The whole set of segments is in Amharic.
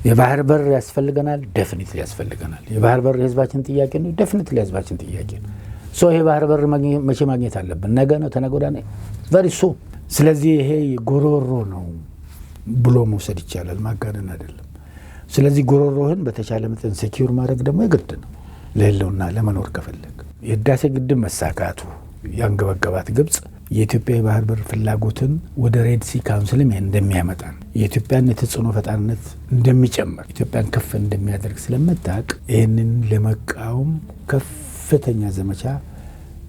የባህር በር ያስፈልገናል፣ ዴፊኒትሊ ያስፈልገናል። የባህር በር የህዝባችን ጥያቄ ነው፣ ዴፊኒትሊ የህዝባችን ጥያቄ ነው። ይሄ ባህር በር መቼ ማግኘት አለብን? ነገ ነው፣ ተነገ ወዲያ ነው፣ ቨሪ ሱን። ስለዚህ ይሄ ጎሮሮ ነው ብሎ መውሰድ ይቻላል፣ ማጋነን አይደለም። ስለዚህ ጎሮሮህን በተቻለ መጠን ሴኪዩር ማድረግ ደግሞ የግድ ነው ለህልውና ለመኖር ከፈለግ። የህዳሴ ግድብ መሳካቱ ያንገበገባት ግብጽ የኢትዮጵያ የባህር በር ፍላጎትን ወደ ሬድ ሲ ካውንስልም እንደሚያመጣ የኢትዮጵያን የተጽዕኖ ፈጣሪነት እንደሚጨምር ኢትዮጵያን ከፍ እንደሚያደርግ ስለምታውቅ ይህንን ለመቃወም ከፍተኛ ዘመቻ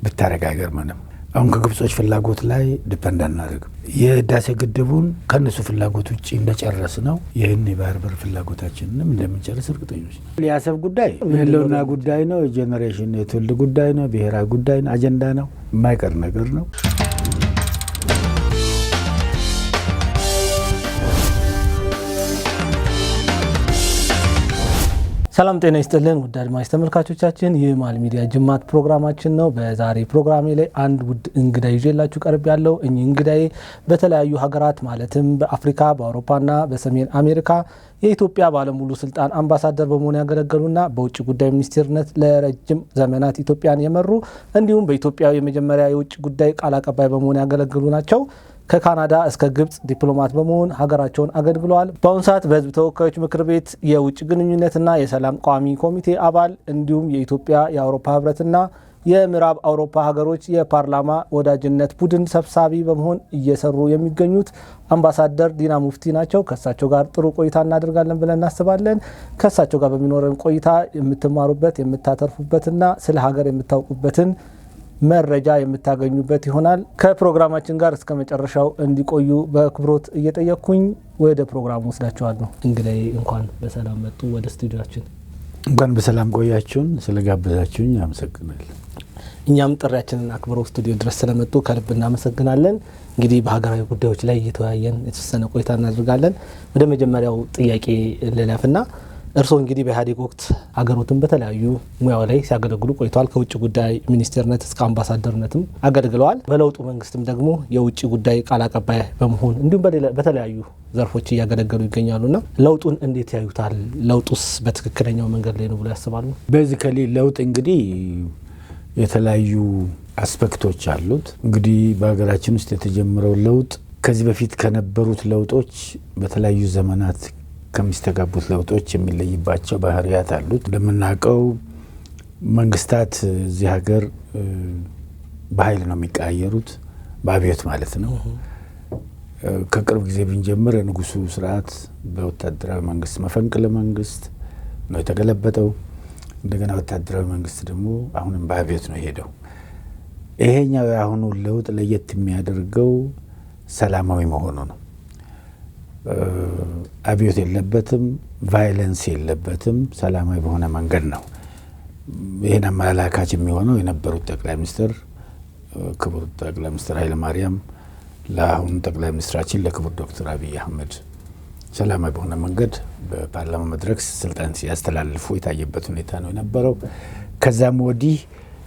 ብታረጋገር ምንም አሁን ከግብጾች ፍላጎት ላይ ዲፔንድ አናደርግም። የህዳሴ ግድቡን ከነሱ ፍላጎት ውጭ እንደጨረስ ነው ይህን የባህር በር ፍላጎታችንንም እንደምንጨርስ እርግጠኞች ነው። የአሰብ ጉዳይ የህልውና ጉዳይ ነው። የጄኔሬሽን የትውልድ ጉዳይ ነው። ብሔራዊ ጉዳይ ነው። አጀንዳ ነው። የማይቀር ነገር ነው። ሰላም ጤና ይስጥልን ውድ አድማጭ ተመልካቾቻችን፣ ይህ ማል ሚዲያ ጅማት ፕሮግራማችን ነው። በዛሬ ፕሮግራሜ ላይ አንድ ውድ እንግዳ ይዤላችሁ ቀርብ ያለው እኚህ እንግዳዬ በተለያዩ ሀገራት ማለትም በአፍሪካ፣ በአውሮፓና በሰሜን አሜሪካ የኢትዮጵያ ባለሙሉ ስልጣን አምባሳደር በመሆን ያገለገሉና በውጭ ጉዳይ ሚኒስቴርነት ለረጅም ዘመናት ኢትዮጵያን የመሩ እንዲሁም በኢትዮጵያ የመጀመሪያ የውጭ ጉዳይ ቃል አቀባይ በመሆን ያገለገሉ ናቸው። ከካናዳ እስከ ግብጽ ዲፕሎማት በመሆን ሀገራቸውን አገልግለዋል። በአሁኑ ሰዓት በሕዝብ ተወካዮች ምክር ቤት የውጭ ግንኙነትና የሰላም ቋሚ ኮሚቴ አባል እንዲሁም የኢትዮጵያ የአውሮፓ ህብረትና የምዕራብ አውሮፓ ሀገሮች የፓርላማ ወዳጅነት ቡድን ሰብሳቢ በመሆን እየሰሩ የሚገኙት አምባሳደር ዲና ሙፍቲ ናቸው። ከእሳቸው ጋር ጥሩ ቆይታ እናደርጋለን ብለን እናስባለን። ከእሳቸው ጋር በሚኖረን ቆይታ የምትማሩበት የምታተርፉበትና ስለ ሀገር የምታውቁበትን መረጃ የምታገኙበት ይሆናል። ከፕሮግራማችን ጋር እስከ መጨረሻው እንዲቆዩ በአክብሮት እየጠየቅኩኝ ወደ ፕሮግራሙ ወስዳችኋለሁ። እንግዲህ እንኳን በሰላም መጡ ወደ ስቱዲዮአችን። እንኳን በሰላም ቆያችሁን። ስለጋበዛችሁኝ አመሰግናለሁ። እኛም ጥሪያችንን አክብረው ስቱዲዮ ድረስ ስለመጡ ከልብ እናመሰግናለን። እንግዲህ በሀገራዊ ጉዳዮች ላይ እየተወያየን የተወሰነ ቆይታ እናደርጋለን። ወደ መጀመሪያው ጥያቄ ልለፍና እርስዎ እንግዲህ በኢህአዴግ ወቅት ሀገሮትን በተለያዩ ሙያው ላይ ሲያገለግሉ ቆይተዋል። ከውጭ ጉዳይ ሚኒስቴርነት እስከ አምባሳደርነትም አገልግለዋል። በለውጡ መንግስትም ደግሞ የውጭ ጉዳይ ቃል አቀባይ በመሆን እንዲሁም በተለያዩ ዘርፎች እያገለገሉ ይገኛሉና ለውጡን እንዴት ያዩታል? ለውጡስ በትክክለኛው መንገድ ላይ ነው ብሎ ያስባሉ? ቤዚካሊ ለውጥ እንግዲህ የተለያዩ አስፔክቶች አሉት። እንግዲህ በሀገራችን ውስጥ የተጀመረው ለውጥ ከዚህ በፊት ከነበሩት ለውጦች በተለያዩ ዘመናት ከሚስተጋቡት ለውጦች የሚለይባቸው ባህሪያት አሉት። እንደምናውቀው መንግስታት እዚህ ሀገር በኃይል ነው የሚቀያየሩት፣ በአብዮት ማለት ነው። ከቅርብ ጊዜ ብንጀምር የንጉሱ ስርዓት በወታደራዊ መንግስት መፈንቅለ መንግስት ነው የተገለበጠው። እንደገና ወታደራዊ መንግስት ደግሞ አሁንም በአብዮት ነው የሄደው። ይሄኛው የአሁኑ ለውጥ ለየት የሚያደርገው ሰላማዊ መሆኑ ነው። አብዮት የለበትም፣ ቫይለንስ የለበትም፣ ሰላማዊ በሆነ መንገድ ነው። ይህን አመላካች የሚሆነው የነበሩት ጠቅላይ ሚኒስትር ክቡር ጠቅላይ ሚኒስትር ኃይለ ማርያም ለአሁኑ ጠቅላይ ሚኒስትራችን ለክቡር ዶክተር አብይ አህመድ ሰላማዊ በሆነ መንገድ በፓርላማ መድረክ ስልጣን ሲያስተላልፉ የታየበት ሁኔታ ነው የነበረው። ከዛም ወዲህ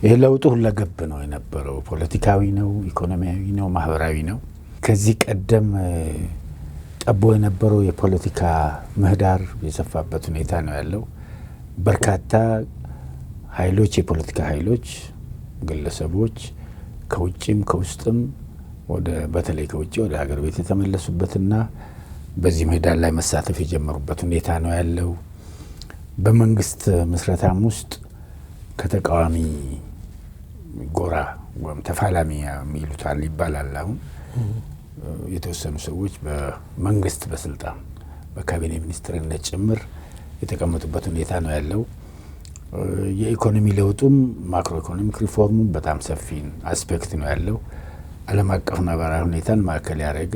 ይህ ለውጡ ሁለገብ ነው የነበረው። ፖለቲካዊ ነው፣ ኢኮኖሚያዊ ነው፣ ማህበራዊ ነው። ከዚህ ቀደም ጠቦ የነበረው የፖለቲካ ምህዳር የሰፋበት ሁኔታ ነው ያለው። በርካታ ኃይሎች፣ የፖለቲካ ኃይሎች፣ ግለሰቦች ከውጭም ከውስጥም በተለይ ከውጭ ወደ ሀገር ቤት የተመለሱበትና በዚህ ምህዳር ላይ መሳተፍ የጀመሩበት ሁኔታ ነው ያለው። በመንግስት ምስረታም ውስጥ ከተቃዋሚ ጎራ ወይም ተፋላሚ የሚሉታል ይባላል አሁን የተወሰኑ ሰዎች በመንግስት በስልጣን በካቢኔ ሚኒስትርነት ጭምር የተቀመጡበት ሁኔታ ነው ያለው። የኢኮኖሚ ለውጡም ማክሮ ኢኮኖሚክ ሪፎርሙ በጣም ሰፊ አስፔክት ነው ያለው። ዓለም አቀፍ ነባራዊ ሁኔታን ማዕከል ያደረገ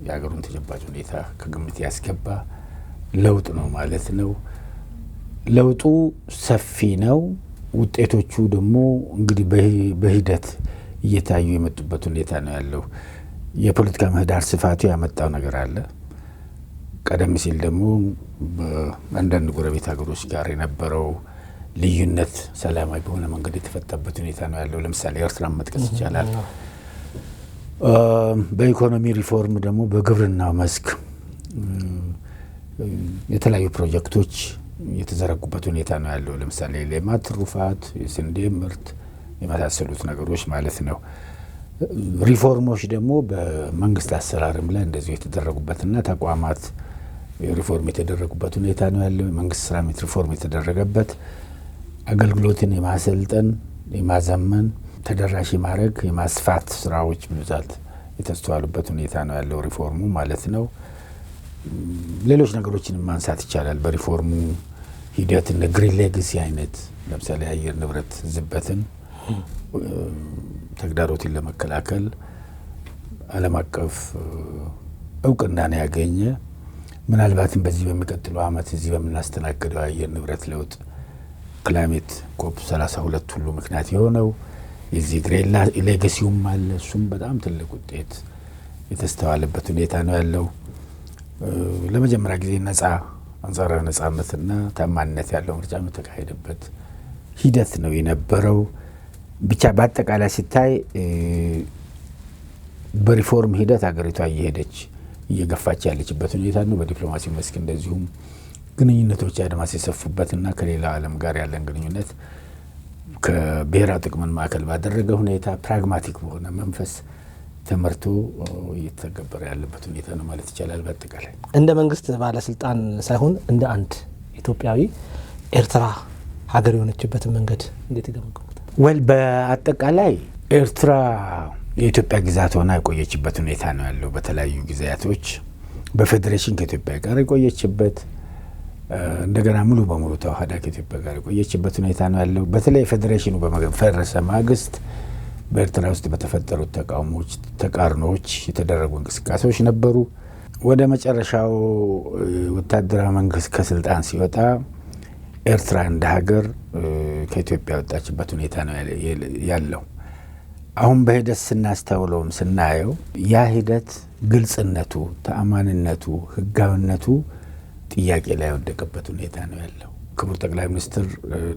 የሀገሩን ተጨባጭ ሁኔታ ከግምት ያስገባ ለውጥ ነው ማለት ነው። ለውጡ ሰፊ ነው። ውጤቶቹ ደግሞ እንግዲህ በሂደት እየታዩ የመጡበት ሁኔታ ነው ያለው። የፖለቲካ ምህዳር ስፋቱ ያመጣው ነገር አለ። ቀደም ሲል ደግሞ በአንዳንድ ጎረቤት ሀገሮች ጋር የነበረው ልዩነት ሰላማዊ በሆነ መንገድ የተፈታበት ሁኔታ ነው ያለው። ለምሳሌ ኤርትራን መጥቀስ ይቻላል። በኢኮኖሚ ሪፎርም ደግሞ በግብርናው መስክ የተለያዩ ፕሮጀክቶች የተዘረጉበት ሁኔታ ነው ያለው። ለምሳሌ ሌማት ትሩፋት፣ የስንዴ ምርት የመሳሰሉት ነገሮች ማለት ነው። ሪፎርሞች ደግሞ በመንግስት አሰራርም ላይ እንደዚሁ የተደረጉበትና ተቋማት ሪፎርም የተደረጉበት ሁኔታ ነው ያለው። የመንግስት ስራ ሪፎርም የተደረገበት፣ አገልግሎትን የማሰልጠን የማዘመን፣ ተደራሽ ማድረግ የማስፋት ስራዎች ብዛት የተስተዋሉበት ሁኔታ ነው ያለው ሪፎርሙ ማለት ነው። ሌሎች ነገሮችን ማንሳት ይቻላል። በሪፎርሙ ሂደት እንደ ግሪን ሌጋሲ አይነት ለምሳሌ የአየር ንብረት ዝበትን ተግዳሮትን ለመከላከል ዓለም አቀፍ እውቅናን ያገኘ ምናልባትም በዚህ በሚቀጥለው ዓመት እዚህ በምናስተናግደው የአየር ንብረት ለውጥ ክላይሜት ኮፕ 32 ሁሉ ምክንያት የሆነው የዚህ ግሪን ሌጋሲውም አለ። እሱም በጣም ትልቅ ውጤት የተስተዋለበት ሁኔታ ነው ያለው። ለመጀመሪያ ጊዜ ነጻ አንጻራዊ ነጻነትና ታማኝነት ያለው ምርጫ የተካሄደበት ሂደት ነው የነበረው። ብቻ በአጠቃላይ ሲታይ በሪፎርም ሂደት ሀገሪቷ እየገፋች ያለችበት ሁኔታ ነው። በዲፕሎማሲው መስክ እንደዚሁም ግንኙነቶች አድማስ የሰፉበትና ከሌላው ዓለም ጋር ያለን ግንኙነት ከብሔራዊ ጥቅምን ማዕከል ባደረገ ሁኔታ ፕራግማቲክ በሆነ መንፈስ ተመርቶ እየተገበረ ያለበት ሁኔታ ነው ማለት ይቻላል። በአጠቃላይ እንደ መንግስት ባለስልጣን ሳይሆን እንደ አንድ ኢትዮጵያዊ ኤርትራ ሀገር የሆነችበትን መንገድ እንዴት ይገመግሙታል? በአጠቃላይ ኤርትራ የኢትዮጵያ ግዛት ሆና የቆየችበት ሁኔታ ነው ያለው። በተለያዩ ጊዜያቶች በፌዴሬሽን ከኢትዮጵያ ጋር የቆየችበት፣ እንደገና ሙሉ በሙሉ ተዋህዳ ከኢትዮጵያ ጋር የቆየችበት ሁኔታ ነው ያለው። በተለይ ፌዴሬሽኑ በመፈረሰ ማግስት በኤርትራ ውስጥ በተፈጠሩት ተቃውሞዎች፣ ተቃርኖዎች የተደረጉ እንቅስቃሴዎች ነበሩ። ወደ መጨረሻው ወታደራዊ መንግስት ከስልጣን ሲወጣ ኤርትራ እንደ ሀገር ከኢትዮጵያ የወጣችበት ሁኔታ ነው ያለው። አሁን በሂደት ስናስተውለውም ስናየው ያ ሂደት ግልጽነቱ፣ ተአማንነቱ፣ ህጋዊነቱ ጥያቄ ላይ የወደቀበት ሁኔታ ነው ያለው። ክቡር ጠቅላይ ሚኒስትር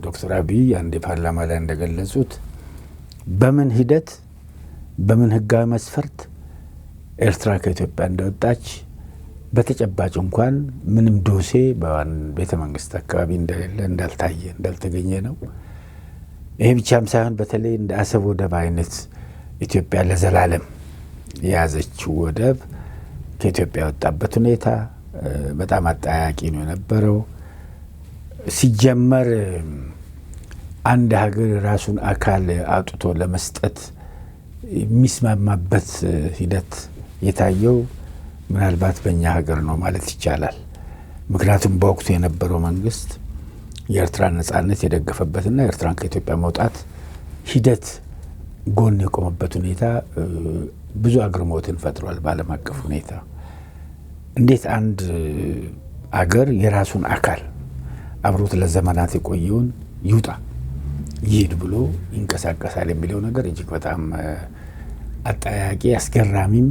ዶክተር አብይ አንድ ፓርላማ ላይ እንደገለጹት በምን ሂደት በምን ህጋዊ መስፈርት ኤርትራ ከኢትዮጵያ እንደወጣች በተጨባጭ እንኳን ምንም ዶሴ በቤተ መንግስት አካባቢ እንደሌለ እንዳልተገኘ ነው። ይሄ ብቻም ሳይሆን በተለይ እንደ አሰብ ወደብ አይነት ኢትዮጵያ ለዘላለም የያዘችው ወደብ ከኢትዮጵያ የወጣበት ሁኔታ በጣም አጠያያቂ ነው የነበረው። ሲጀመር አንድ ሀገር ራሱን አካል አውጥቶ ለመስጠት የሚስማማበት ሂደት የታየው ምናልባት በእኛ ሀገር ነው ማለት ይቻላል። ምክንያቱም በወቅቱ የነበረው መንግስት የኤርትራን ነጻነት የደገፈበትና ኤርትራን ከኢትዮጵያ መውጣት ሂደት ጎን የቆመበት ሁኔታ ብዙ አግርሞትን ፈጥሯል። በዓለም አቀፍ ሁኔታ እንዴት አንድ አገር የራሱን አካል አብሮት ለዘመናት የቆየውን ይውጣ ይሄድ ብሎ ይንቀሳቀሳል የሚለው ነገር እጅግ በጣም አጠያቂ አስገራሚም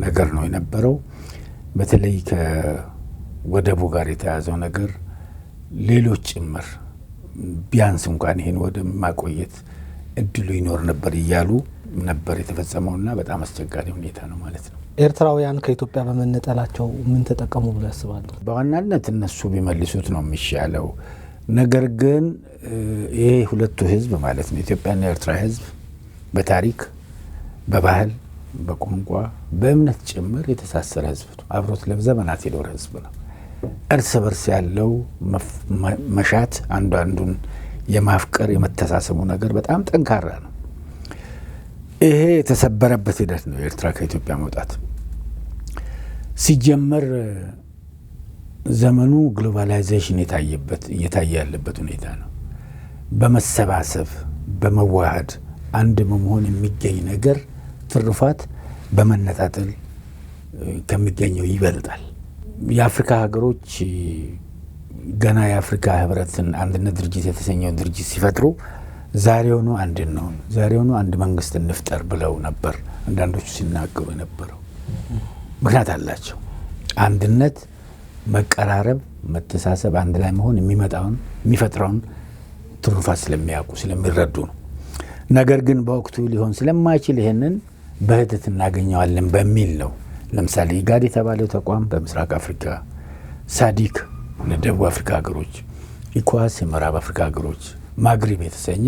ነገር ነው የነበረው። በተለይ ከወደቡ ጋር የተያዘው ነገር ሌሎች ጭምር ቢያንስ እንኳን ይሄን ወደ ማቆየት እድሉ ይኖር ነበር እያሉ ነበር የተፈጸመውና በጣም አስቸጋሪ ሁኔታ ነው ማለት ነው። ኤርትራውያን ከኢትዮጵያ በመነጠላቸው ምን ተጠቀሙ ብሎ ያስባሉ? በዋናነት እነሱ ቢመልሱት ነው የሚሻለው። ነገር ግን ይሄ ሁለቱ ህዝብ ማለት ነው ኢትዮጵያና ኤርትራ ህዝብ በታሪክ በባህል በቋንቋ በእምነት ጭምር የተሳሰረ ህዝብ ነው። አብሮት ለዘመናት የኖረ ህዝብ ነው። እርስ በርስ ያለው መሻት አንዱ አንዱን የማፍቀር የመተሳሰቡ ነገር በጣም ጠንካራ ነው። ይሄ የተሰበረበት ሂደት ነው የኤርትራ ከኢትዮጵያ መውጣት። ሲጀመር ዘመኑ ግሎባላይዜሽን እየታየ ያለበት ሁኔታ ነው። በመሰባሰብ በመዋሃድ አንድ በመሆን የሚገኝ ነገር ትሩፋት በመነጣጠል ከሚገኘው ይበልጣል። የአፍሪካ ሀገሮች ገና የአፍሪካ ህብረትን አንድነት ድርጅት የተሰኘውን ድርጅት ሲፈጥሩ ዛሬውኑ አንድ እንሆን፣ ዛሬውኑ አንድ መንግስት እንፍጠር ብለው ነበር አንዳንዶቹ ሲናገሩ የነበረው። ምክንያት አላቸው። አንድነት፣ መቀራረብ፣ መተሳሰብ፣ አንድ ላይ መሆን የሚፈጥረውን ትሩፋት ስለሚያውቁ ስለሚረዱ ነው። ነገር ግን በወቅቱ ሊሆን ስለማይችል ይሄንን በሂደት እናገኘዋለን በሚል ነው። ለምሳሌ ኢጋድ የተባለው ተቋም በምስራቅ አፍሪካ ሳዲክ ለደቡብ አፍሪካ ሀገሮች፣ ኢኳስ የምዕራብ አፍሪካ ሀገሮች፣ ማግሪብ የተሰኘ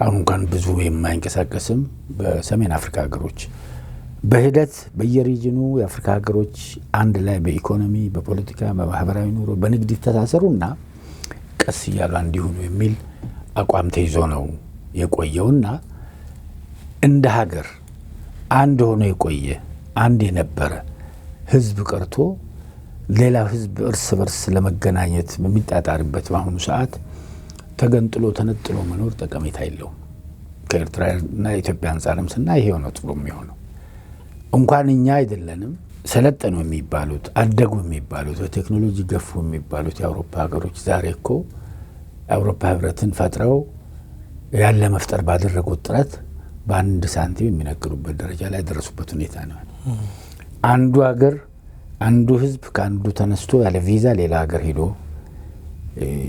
አሁን እንኳን ብዙ የማይንቀሳቀስም በሰሜን አፍሪካ ሀገሮች በሂደት በየሪጅኑ የአፍሪካ ሀገሮች አንድ ላይ በኢኮኖሚ፣ በፖለቲካ፣ በማህበራዊ ኑሮ፣ በንግድ ተሳሰሩና ቀስ እያሉ እንዲሆኑ የሚል አቋም ተይዞ ነው የቆየውና እንደ ሀገር አንድ ሆኖ የቆየ አንድ የነበረ ህዝብ ቀርቶ ሌላው ህዝብ እርስ በርስ ለመገናኘት በሚጣጣርበት በአሁኑ ሰዓት ተገንጥሎ ተነጥሎ መኖር ጠቀሜታ የለውም። ከኤርትራና ኢትዮጵያ አንጻርም ስናይ ይሄ ነው ጥሩ የሚሆነው። እንኳን እኛ አይደለንም ሰለጠኑ የሚባሉት አደጉ የሚባሉት በቴክኖሎጂ ገፉ የሚባሉት የአውሮፓ ሀገሮች ዛሬ እኮ የአውሮፓ ህብረትን ፈጥረው ያለ መፍጠር ባደረጉት ጥረት በአንድ ሳንቲም የሚነግሩበት ደረጃ ላይ ደረሱበት ሁኔታ ነው። አንዱ ሀገር አንዱ ህዝብ ከአንዱ ተነስቶ ያለ ቪዛ ሌላ ሀገር ሄዶ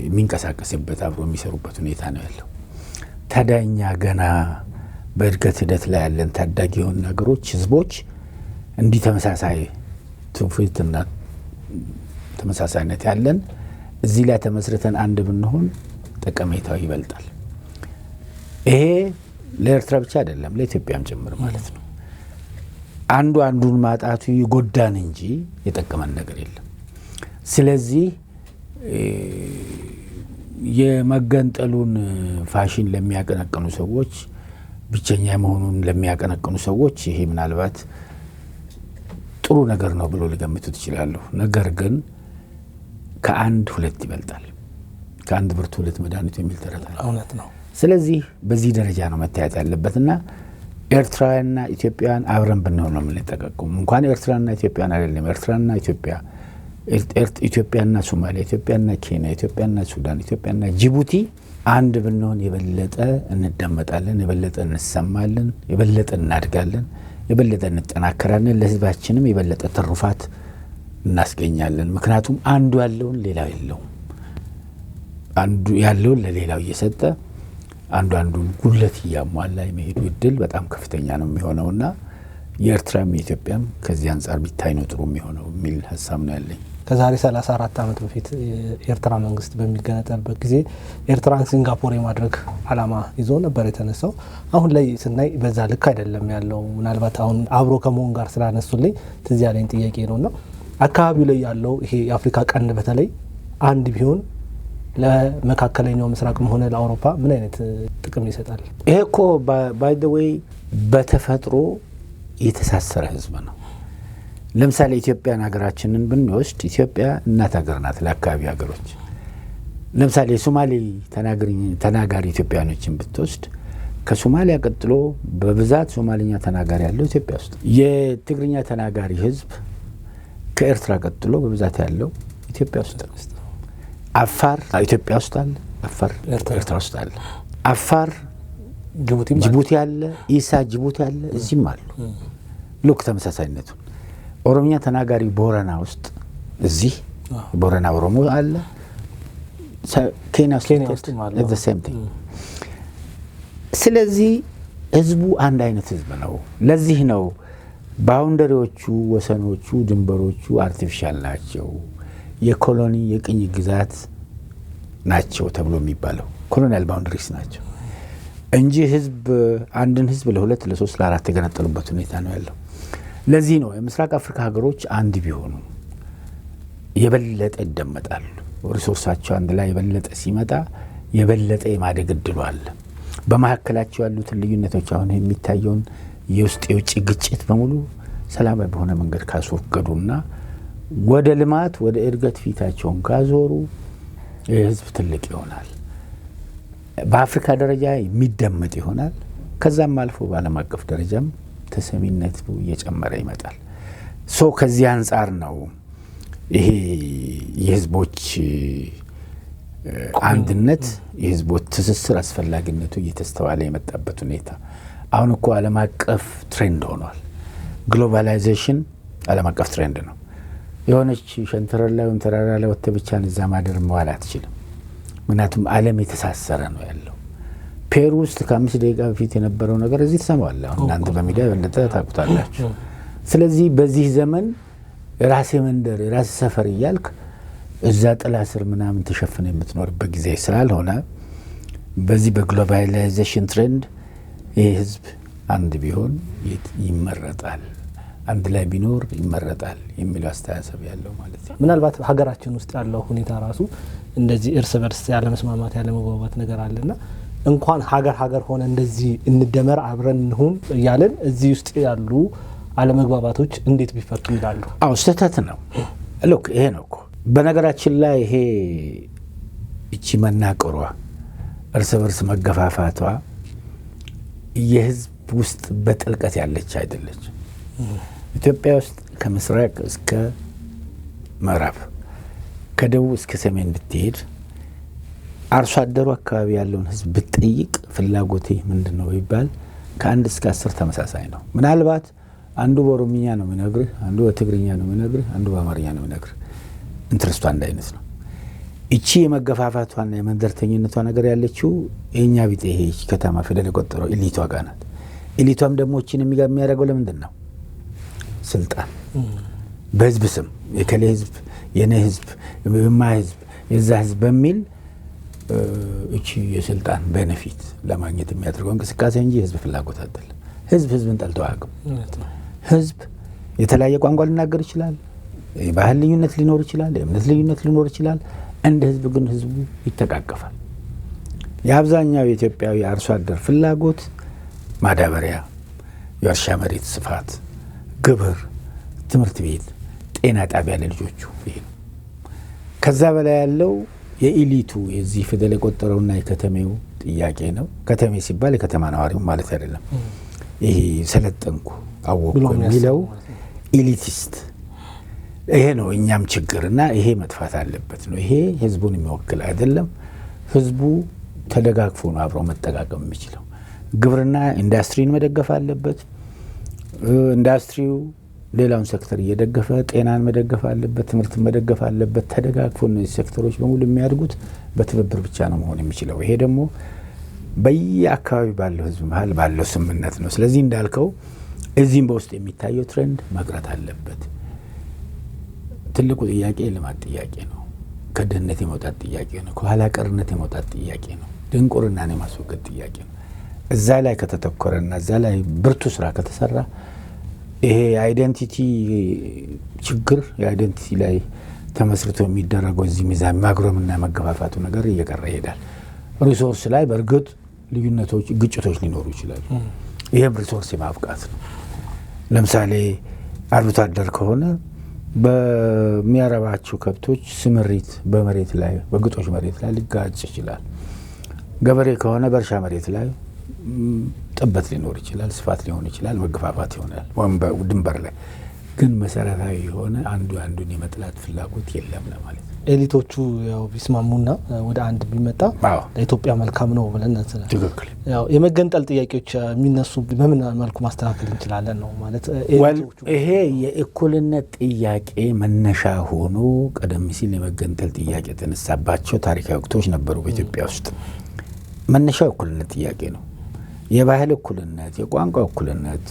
የሚንቀሳቀስበት አብሮ የሚሰሩበት ሁኔታ ነው ያለው። ታዲያ እኛ ገና በእድገት ሂደት ላይ ያለን ታዳጊ የሆኑ ሀገሮች ህዝቦች እንዲህ ተመሳሳይ ትውፊትና ተመሳሳይነት ያለን እዚህ ላይ ተመስርተን አንድ ብንሆን ጠቀሜታው ይበልጣል። ይሄ ለኤርትራ ብቻ አይደለም ለኢትዮጵያም ጭምር ማለት ነው። አንዱ አንዱን ማጣቱ ይጎዳን እንጂ የጠቀመን ነገር የለም። ስለዚህ የመገንጠሉን ፋሽን ለሚያቀነቅኑ ሰዎች ብቸኛ መሆኑን ለሚያቀነቅኑ ሰዎች ይሄ ምናልባት ጥሩ ነገር ነው ብሎ ሊገምቱት ይችላሉ። ነገር ግን ከአንድ ሁለት ይበልጣል። ከአንድ ብርቱ ሁለት መድኃኒቱ የሚል ተረት አለ። እውነት ነው። ስለዚህ በዚህ ደረጃ ነው መታየት ያለበትና ኤርትራውያንና ኢትዮጵያውያን አብረን ብንሆን ነው የምንጠቀቀሙ። እንኳን ኤርትራና ኢትዮጵያን አይደለም ኤርትራና ኢትዮጵያ፣ ኢትዮጵያና ሶማሊያ፣ ኢትዮጵያና ኬንያ፣ ኢትዮጵያና ሱዳን፣ ኢትዮጵያና ጅቡቲ አንድ ብንሆን የበለጠ እንደመጣለን፣ የበለጠ እንሰማለን፣ የበለጠ እናድጋለን፣ የበለጠ እንጠናከራለን፣ ለህዝባችንም የበለጠ ትሩፋት እናስገኛለን። ምክንያቱም አንዱ ያለውን ሌላው የለውም። አንዱ ያለውን ለሌላው እየሰጠ አንዱን ጉለት እያሟላ የመሄዱ እድል በጣም ከፍተኛ ነው የሚሆነውና የኤርትራም የኢትዮጵያም ከዚህ አንጻር ቢታይ ነው ጥሩ የሚሆነው የሚል ሀሳብ ነው ያለኝ። ከዛሬ 34 ዓመት በፊት የኤርትራ መንግስት በሚገነጠልበት ጊዜ ኤርትራን ሲንጋፖር የማድረግ አላማ ይዞ ነበር የተነሳው። አሁን ላይ ስናይ በዛ ልክ አይደለም ያለው። ምናልባት አሁን አብሮ ከመሆን ጋር ስላነሱልኝ ትዝ ያለኝ ጥያቄ ነውና አካባቢው ላይ ያለው ይሄ የአፍሪካ ቀንድ በተለይ አንድ ቢሆን ለመካከለኛው ምስራቅም ሆነ ለአውሮፓ ምን አይነት ጥቅም ይሰጣል? ይሄ እኮ ባይ ዘ ዌይ በተፈጥሮ የተሳሰረ ህዝብ ነው። ለምሳሌ ኢትዮጵያን ሀገራችንን ብንወስድ ኢትዮጵያ እናት ሀገር ናት ለአካባቢ ሀገሮች። ለምሳሌ የሶማሌ ተናጋሪ ኢትዮጵያኖችን ብትወስድ ከሶማሊያ ቀጥሎ በብዛት ሶማሊኛ ተናጋሪ ያለው ኢትዮጵያ ውስጥ፣ የትግርኛ ተናጋሪ ህዝብ ከኤርትራ ቀጥሎ በብዛት ያለው ኢትዮጵያ ውስጥ ነው። አፋር ኢትዮጵያ ውስጥ አለ፣ አፋር ኤርትራ ውስጥ አለ፣ አፋር ጅቡቲ አለ፣ ኢሳ ጅቡቲ አለ፣ እዚህም አሉ። ሉክ ተመሳሳይነቱ ኦሮምኛ ተናጋሪ ቦረና ውስጥ እዚህ ቦረና ኦሮሞ አለ፣ ኬንያ ውስጥ አለ። ስለዚህ ህዝቡ አንድ አይነት ህዝብ ነው። ለዚህ ነው ባውንደሪዎቹ፣ ወሰኖቹ፣ ድንበሮቹ አርቲፊሻል ናቸው፣ የኮሎኒ የቅኝ ግዛት ናቸው ተብሎ የሚባለው ኮሎኒያል ባውንደሪስ ናቸው እንጂ ህዝብ አንድን ህዝብ ለሁለት ለሶስት ለአራት የገነጠሉበት ሁኔታ ነው ያለው። ለዚህ ነው የምስራቅ አፍሪካ ሀገሮች አንድ ቢሆኑ የበለጠ ይደመጣሉ። ሪሶርሳቸው አንድ ላይ የበለጠ ሲመጣ የበለጠ የማደግ እድሉ አለ። በመካከላቸው ያሉትን ልዩነቶች አሁን የሚታየውን የውስጥ የውጭ ግጭት በሙሉ ሰላማዊ በሆነ መንገድ ካስወገዱና ወደ ልማት ወደ እድገት ፊታቸውን ካዞሩ ህዝብ ትልቅ ይሆናል። በአፍሪካ ደረጃ የሚደመጥ ይሆናል። ከዛም አልፎ በዓለም አቀፍ ደረጃም ተሰሚነት እየጨመረ ይመጣል። ከዚህ አንጻር ነው ይሄ የህዝቦች አንድነት የህዝቦች ትስስር አስፈላጊነቱ እየተስተዋለ የመጣበት ሁኔታ። አሁን እኮ ዓለም አቀፍ ትሬንድ ሆኗል። ግሎባላይዜሽን ዓለም አቀፍ ትሬንድ ነው። የሆነች ሸንተረር ላይ ወይም ተራራ ላይ ወጥተህ ብቻህን እዛ ማደር መዋል አትችልም። ምክንያቱም ዓለም የተሳሰረ ነው ያለው። ፔሩ ውስጥ ከ5 ደቂቃ በፊት የነበረው ነገር እዚህ ተሰማዋል። አሁን እናንተ በሚዲያ የበለጠ ታውቁታላችሁ። ስለዚህ በዚህ ዘመን የራሴ መንደር የራሴ ሰፈር እያልክ እዛ ጥላ ስር ምናምን ተሸፍነ የምትኖርበት ጊዜ ስላልሆነ በዚህ በግሎባላይዜሽን ትሬንድ ይህ ህዝብ አንድ ቢሆን ይመረጣል፣ አንድ ላይ ቢኖር ይመረጣል የሚለው አስተሳሰብ ያለው ማለት ነው። ምናልባት ሀገራችን ውስጥ ያለው ሁኔታ ራሱ እንደዚህ እርስ በርስ ያለ መስማማት ያለ መግባባት ነገር አለና እንኳን ሀገር ሆነ እንደዚህ እንደመር አብረን እንሁን እያለን እዚህ ውስጥ ያሉ አለመግባባቶች እንዴት ቢፈቱ ይላሉ? አዎ ስህተት ነው። ሉክ ይሄ ነው እኮ በነገራችን ላይ ይሄ እቺ መናቀሯ እርስ በርስ መገፋፋቷ የህዝብ ውስጥ በጥልቀት ያለች አይደለች። ኢትዮጵያ ውስጥ ከምስራቅ እስከ ምዕራብ ከደቡብ እስከ ሰሜን ብትሄድ አርሶ አደሩ አካባቢ ያለውን ህዝብ ብትጠይቅ ፍላጎቴ ምንድነው ይባል ከ1 እስከ 10 ተመሳሳይ ነው። ምናልባት አንዱ በኦሮምኛ ነው የሚነግርህ፣ አንዱ በትግርኛ ነው የሚነግርህ፣ አንዱ በአማርኛ ነው የሚነግርህ። ኢንትረስቱ አንድ አይነት ነው። እቺ የመገፋፋቷና የመንደርተኝነቷ ነገር ያለችው የኛ ቢጤ ይሄ ከተማ ፊደል የቆጠረው ኤሊቷ ጋር ናት። ኤሊቷም ደግሞ እቺን የሚያደርገው ለምንድን ነው? ስልጣን በህዝብ ስም የከሌ ህዝብ የኔ ህዝብ የማ ህዝብ የዛ ህዝብ በሚል እቺ የስልጣን ቤኔፊት ለማግኘት የሚያደርገው እንቅስቃሴ እንጂ ህዝብ ፍላጎት አይደለም። ህዝብን ጠልቶ አያውቅም። ህዝብ የተለያየ ቋንቋ ሊናገር ይችላል፣ የባህል ልዩነት ሊኖር ይችላል፣ የእምነት ልዩነት ሊኖር ይችላል። እንደ ህዝብ ግን ህዝቡ ይተቃቀፋል። የአብዛኛው የኢትዮጵያዊ አርሶ አደር ፍላጎት ማዳበሪያ፣ የእርሻ መሬት ስፋት፣ ግብር፣ ትምህርት ቤት፣ ጤና ጣቢያ ለልጆቹ ይሄ ነው። ከዛ በላይ ያለው የኢሊቱ የዚህ ፊደል የቆጠረውና የከተሜው ጥያቄ ነው። ከተሜ ሲባል የከተማ ነዋሪው ማለት አይደለም። ይሄ ሰለጠንኩ አወቅኩ የሚለው ኢሊቲስት ይሄ ነው እኛም ችግርና ይሄ መጥፋት አለበት ነው። ይሄ ህዝቡን የሚወክል አይደለም። ህዝቡ ተደጋግፎ ነው አብሮ መጠቃቀም የሚችለው። ግብርና ኢንዱስትሪን መደገፍ አለበት። ኢንዱስትሪው ሌላውን ሴክተር እየደገፈ ጤናን መደገፍ አለበት፣ ትምህርትን መደገፍ አለበት። ተደጋግፎ እነዚህ ሴክተሮች በሙሉ የሚያድጉት በትብብር ብቻ ነው መሆን የሚችለው። ይሄ ደግሞ በየአካባቢ ባለው ህዝብ መሀል ባለው ስምምነት ነው። ስለዚህ እንዳልከው እዚህም በውስጥ የሚታየው ትሬንድ መቅረት አለበት። ትልቁ ጥያቄ የልማት ጥያቄ ነው። ከድህነት የመውጣት ጥያቄ ነው። ከኋላ ቀርነት የመውጣት ጥያቄ ነው። ድንቁርናን የማስወገድ ጥያቄ ነው። እዛ ላይ ከተተኮረና እዛ ላይ ብርቱ ስራ ከተሰራ ይሄ የአይደንቲቲ ችግር የአይደንቲቲ ላይ ተመስርቶ የሚደረገው እዚህ ሚዛን ማግሮምና መገፋፋቱ ነገር እየቀረ ይሄዳል። ሪሶርስ ላይ በእርግጥ ልዩነቶች፣ ግጭቶች ሊኖሩ ይችላሉ። ይሄም ሪሶርስ የማብቃት ነው። ለምሳሌ አርብቶ አደር ከሆነ በሚያረባቸው ከብቶች ስምሪት በመሬት ላይ በግጦሽ መሬት ላይ ሊጋጭ ይችላል። ገበሬ ከሆነ በእርሻ መሬት ላይ ጥበት ሊኖር ይችላል፣ ስፋት ሊሆን ይችላል፣ መገፋፋት ይሆናል። ወይም ድንበር ላይ ግን መሰረታዊ የሆነ አንዱን የመጥላት ፍላጎት የለም ለማለት ነው። ኤሊቶቹ ያው ቢስማሙና ወደ አንድ ቢመጣ ለኢትዮጵያ መልካም ነው ብለን እንሰራለን። ትክክል። ያው የመገንጠል ጥያቄዎች የሚነሱ በምን መልኩ ማስተካከል እንችላለን ነው ማለት። ይሄ የእኩልነት ጥያቄ መነሻ ሆኖ ቀደም ሲል የመገንጠል ጥያቄ የተነሳባቸው ታሪካዊ ወቅቶች ነበሩ በኢትዮጵያ ውስጥ። መነሻው እኩልነት ጥያቄ ነው። የባህል እኩልነት፣ የቋንቋ እኩልነት፣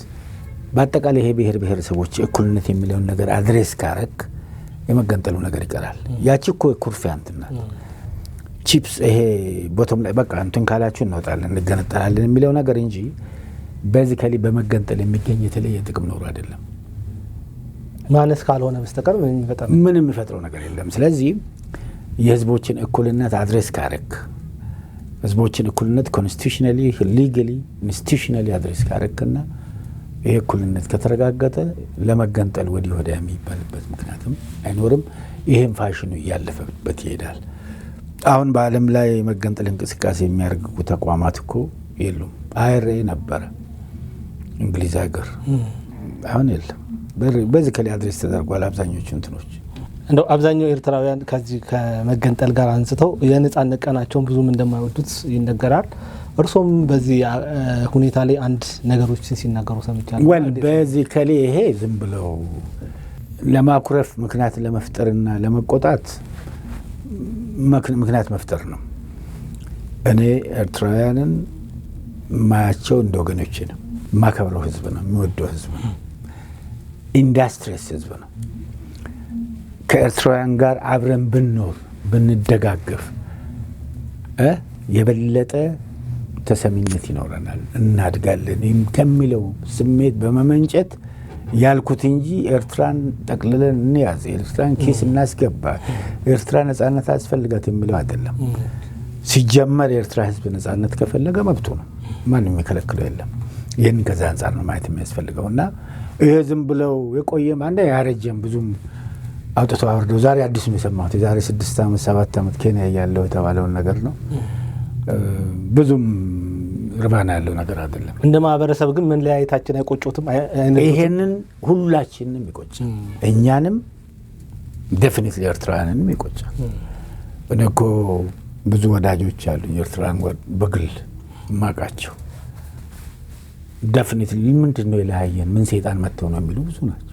በአጠቃላይ ይሄ ብሔር ብሔረሰቦች እኩልነት የሚለውን ነገር አድሬስ ካረክ የመገንጠሉ ነገር ይቀራል። ያቺ እኮ ኩርፊያ እንትና ቺፕስ ይሄ ቦቶም ላይ በቃ እንትን ካላችሁ እንወጣለን እንገነጠላለን የሚለው ነገር እንጂ በዚህከሊ በመገንጠል የሚገኝ የተለየ ጥቅም ኖሮ አይደለም። ማነስ ካልሆነ በስተቀር ምን የሚፈጥረው ነገር የለም። ስለዚህ የህዝቦችን እኩልነት አድሬስ ካረክ ህዝቦችን እኩልነት ኮንስቲቱሽናሊ ሊጋሊ ኢንስቲቱሽናሊ አድሬስ ካረክና ይሄ እኩልነት ከተረጋገጠ ለመገንጠል ወዲህ ወዲያ የሚባልበት ምክንያትም አይኖርም። ይሄም ፋሽኑ እያለፈበት ይሄዳል። አሁን በዓለም ላይ መገንጠል እንቅስቃሴ የሚያደርጉ ተቋማት እኮ የሉም። አይሬ ነበረ እንግሊዝ ሀገር፣ አሁን የለም። በዚህ ከላይ አድሬስ ተደርጓል አብዛኞቹ እንትኖች። እንደው አብዛኛው ኤርትራውያን ከዚህ ከመገንጠል ጋር አንስተው የነጻነት ቀናቸውን ብዙም እንደማይወዱት ይነገራል። እርሶም በዚህ ሁኔታ ላይ አንድ ነገሮችን ሲናገሩ ሰምቻለሁ። በዚህ ከሌ ይሄ ዝም ብለው ለማኩረፍ ምክንያት ለመፍጠርና ለመቆጣት ምክንያት መፍጠር ነው። እኔ ኤርትራውያንን ማያቸው እንደ ወገኖቼ ነው። ማከብረው ህዝብ ነው፣ የሚወደው ህዝብ ነው፣ ኢንዱስትሪስ ህዝብ ነው። ከኤርትራውያን ጋር አብረን ብንኖር ብንደጋገፍ የበለጠ ተሰሚነት ይኖረናል፣ እናድጋለን ከሚለው ስሜት በመመንጨት ያልኩት እንጂ ኤርትራን ጠቅልለን እንያዝ፣ ኤርትራን ኬስ እናስገባ፣ ኤርትራ ነጻነት አስፈልጋት የሚለው አይደለም። ሲጀመር የኤርትራ ህዝብ ነጻነት ከፈለገ መብቱ ነው፣ ማንም የሚከለክለው የለም። ይህን ከዛ አንጻር ነው ማየት የሚያስፈልገው እና ይሄ ዝም ብለው የቆየም አንደ ያረጀም ብዙም አውጥተው አወርደው ዛሬ አዲስ ነው የሰማሁት። የዛሬ 6 ዓመት 7 ዓመት ኬንያ ያለው የተባለውን ነገር ነው። ብዙም ርባና ያለው ነገር አይደለም። እንደ ማህበረሰብ ግን መለያየታችን አይቆጭም? ይሄንን ሁላችንንም ይቆጫል፣ እኛንም ዴፊኒትሊ ኤርትራውያንንም ይቆጫል። እኔ እኮ ብዙ ወዳጆች አሉ ኤርትራን በግል ማቃቸው። ዴፊኒትሊ ምንድን ነው የለያየን ምን ሰይጣን መጥተው ነው የሚሉ ብዙ ናቸው።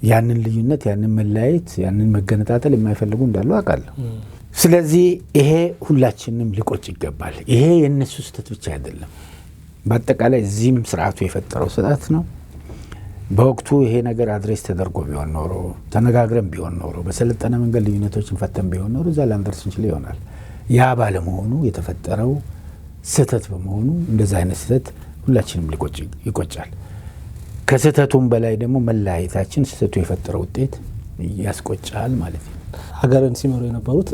ያንን ልዩነት ያንን መለያየት ያንን መገነጣጠል የማይፈልጉ እንዳሉ አውቃለሁ። ስለዚህ ይሄ ሁላችንም ሊቆጭ ይገባል። ይሄ የነሱ ስህተት ብቻ አይደለም፣ በአጠቃላይ እዚህም ስርዓቱ የፈጠረው ስህተት ነው። በወቅቱ ይሄ ነገር አድሬስ ተደርጎ ቢሆን ኖሮ ተነጋግረን ቢሆን ኖሮ በሰለጠነ መንገድ ልዩነቶችን ፈተን ቢሆን ኖሮ እዛ ላንደርስ እንችል ይሆናል። ያ ባለመሆኑ የተፈጠረው ስህተት በመሆኑ እንደዛ አይነት ስህተት ሁላችንም ይቆጫል። ከስህተቱም በላይ ደግሞ መለያየታችን ስህተቱ የፈጠረው ውጤት ያስቆጫል ማለት ነው። ሀገርን ሲመሩ የነበሩት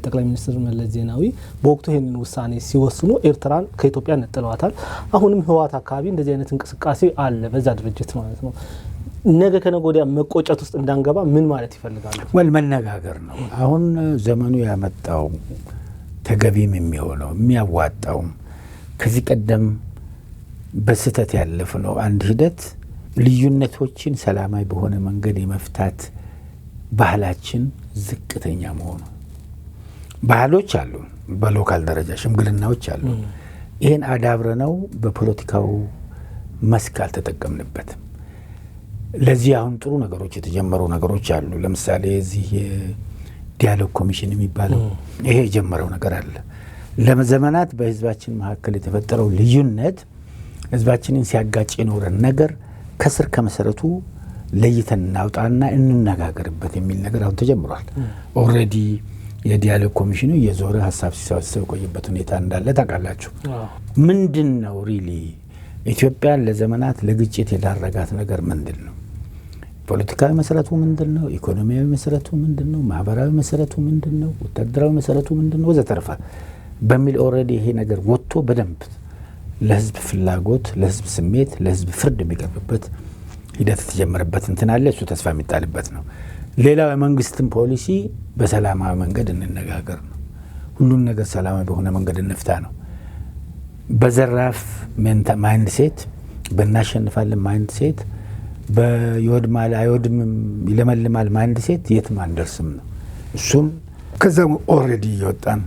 ጠቅላይ ሚኒስትር መለስ ዜናዊ በወቅቱ ይህንን ውሳኔ ሲወስኑ ኤርትራን ከኢትዮጵያ ነጥለዋታል። አሁንም ህወሓት አካባቢ እንደዚህ አይነት እንቅስቃሴ አለ በዛ ድርጅት ማለት ነው። ነገ ከነገ ወዲያ መቆጨት ውስጥ እንዳንገባ ምን ማለት ይፈልጋሉ? መነጋገር ነው አሁን ዘመኑ ያመጣው ተገቢም የሚሆነው የሚያዋጣውም። ከዚህ ቀደም በስህተት ያለፍነው አንድ ሂደት ልዩነቶችን ሰላማዊ በሆነ መንገድ የመፍታት ባህላችን ዝቅተኛ መሆኑ። ባህሎች አሉ፣ በሎካል ደረጃ ሽምግልናዎች አሉ። ይህን አዳብረነው በፖለቲካው መስክ አልተጠቀምንበትም። ለዚህ አሁን ጥሩ ነገሮች የተጀመሩ ነገሮች አሉ። ለምሳሌ እዚህ የዲያሎግ ኮሚሽን የሚባለው ይሄ የጀመረው ነገር አለ። ለዘመናት በህዝባችን መካከል የተፈጠረው ልዩነት ህዝባችንን ሲያጋጭ የኖረን ነገር ከስር ከመሰረቱ ለይተን እናውጣና እንነጋገርበት የሚል ነገር አሁን ተጀምሯል። ኦልሬዲ የዲያሎግ ኮሚሽኑ የዞረ ሀሳብ ሲሰበሰብ ቆየበት ሁኔታ እንዳለ ታውቃላችሁ። ምንድን ነው ሪሊ ኢትዮጵያን ለዘመናት ለግጭት የዳረጋት ነገር ምንድን ነው? ፖለቲካዊ መሰረቱ ምንድን ነው? ኢኮኖሚያዊ መሰረቱ ምንድን ነው? ማህበራዊ መሰረቱ ምንድን ነው? ወታደራዊ መሰረቱ ምንድን ነው? ወዘተርፈ በሚል ኦልሬዲ ይሄ ነገር ወጥቶ በደንብ ለህዝብ ፍላጎት፣ ለህዝብ ስሜት፣ ለህዝብ ፍርድ የሚቀርብበት ሂደት የተጀመረበት እንትን አለ። እሱ ተስፋ የሚጣልበት ነው። ሌላው የመንግስትን ፖሊሲ በሰላማዊ መንገድ እንነጋገር ነው። ሁሉም ነገር ሰላማዊ በሆነ መንገድ እንፍታ ነው። በዘራፍ ማይንድ ሴት፣ በእናሸንፋለን ማይንድ ሴት፣ በይወድማል አይወድምም ይለመልማል ማይንድ ሴት የትም አንደርስም ነው። እሱም ከዛም ኦልሬዲ እየወጣን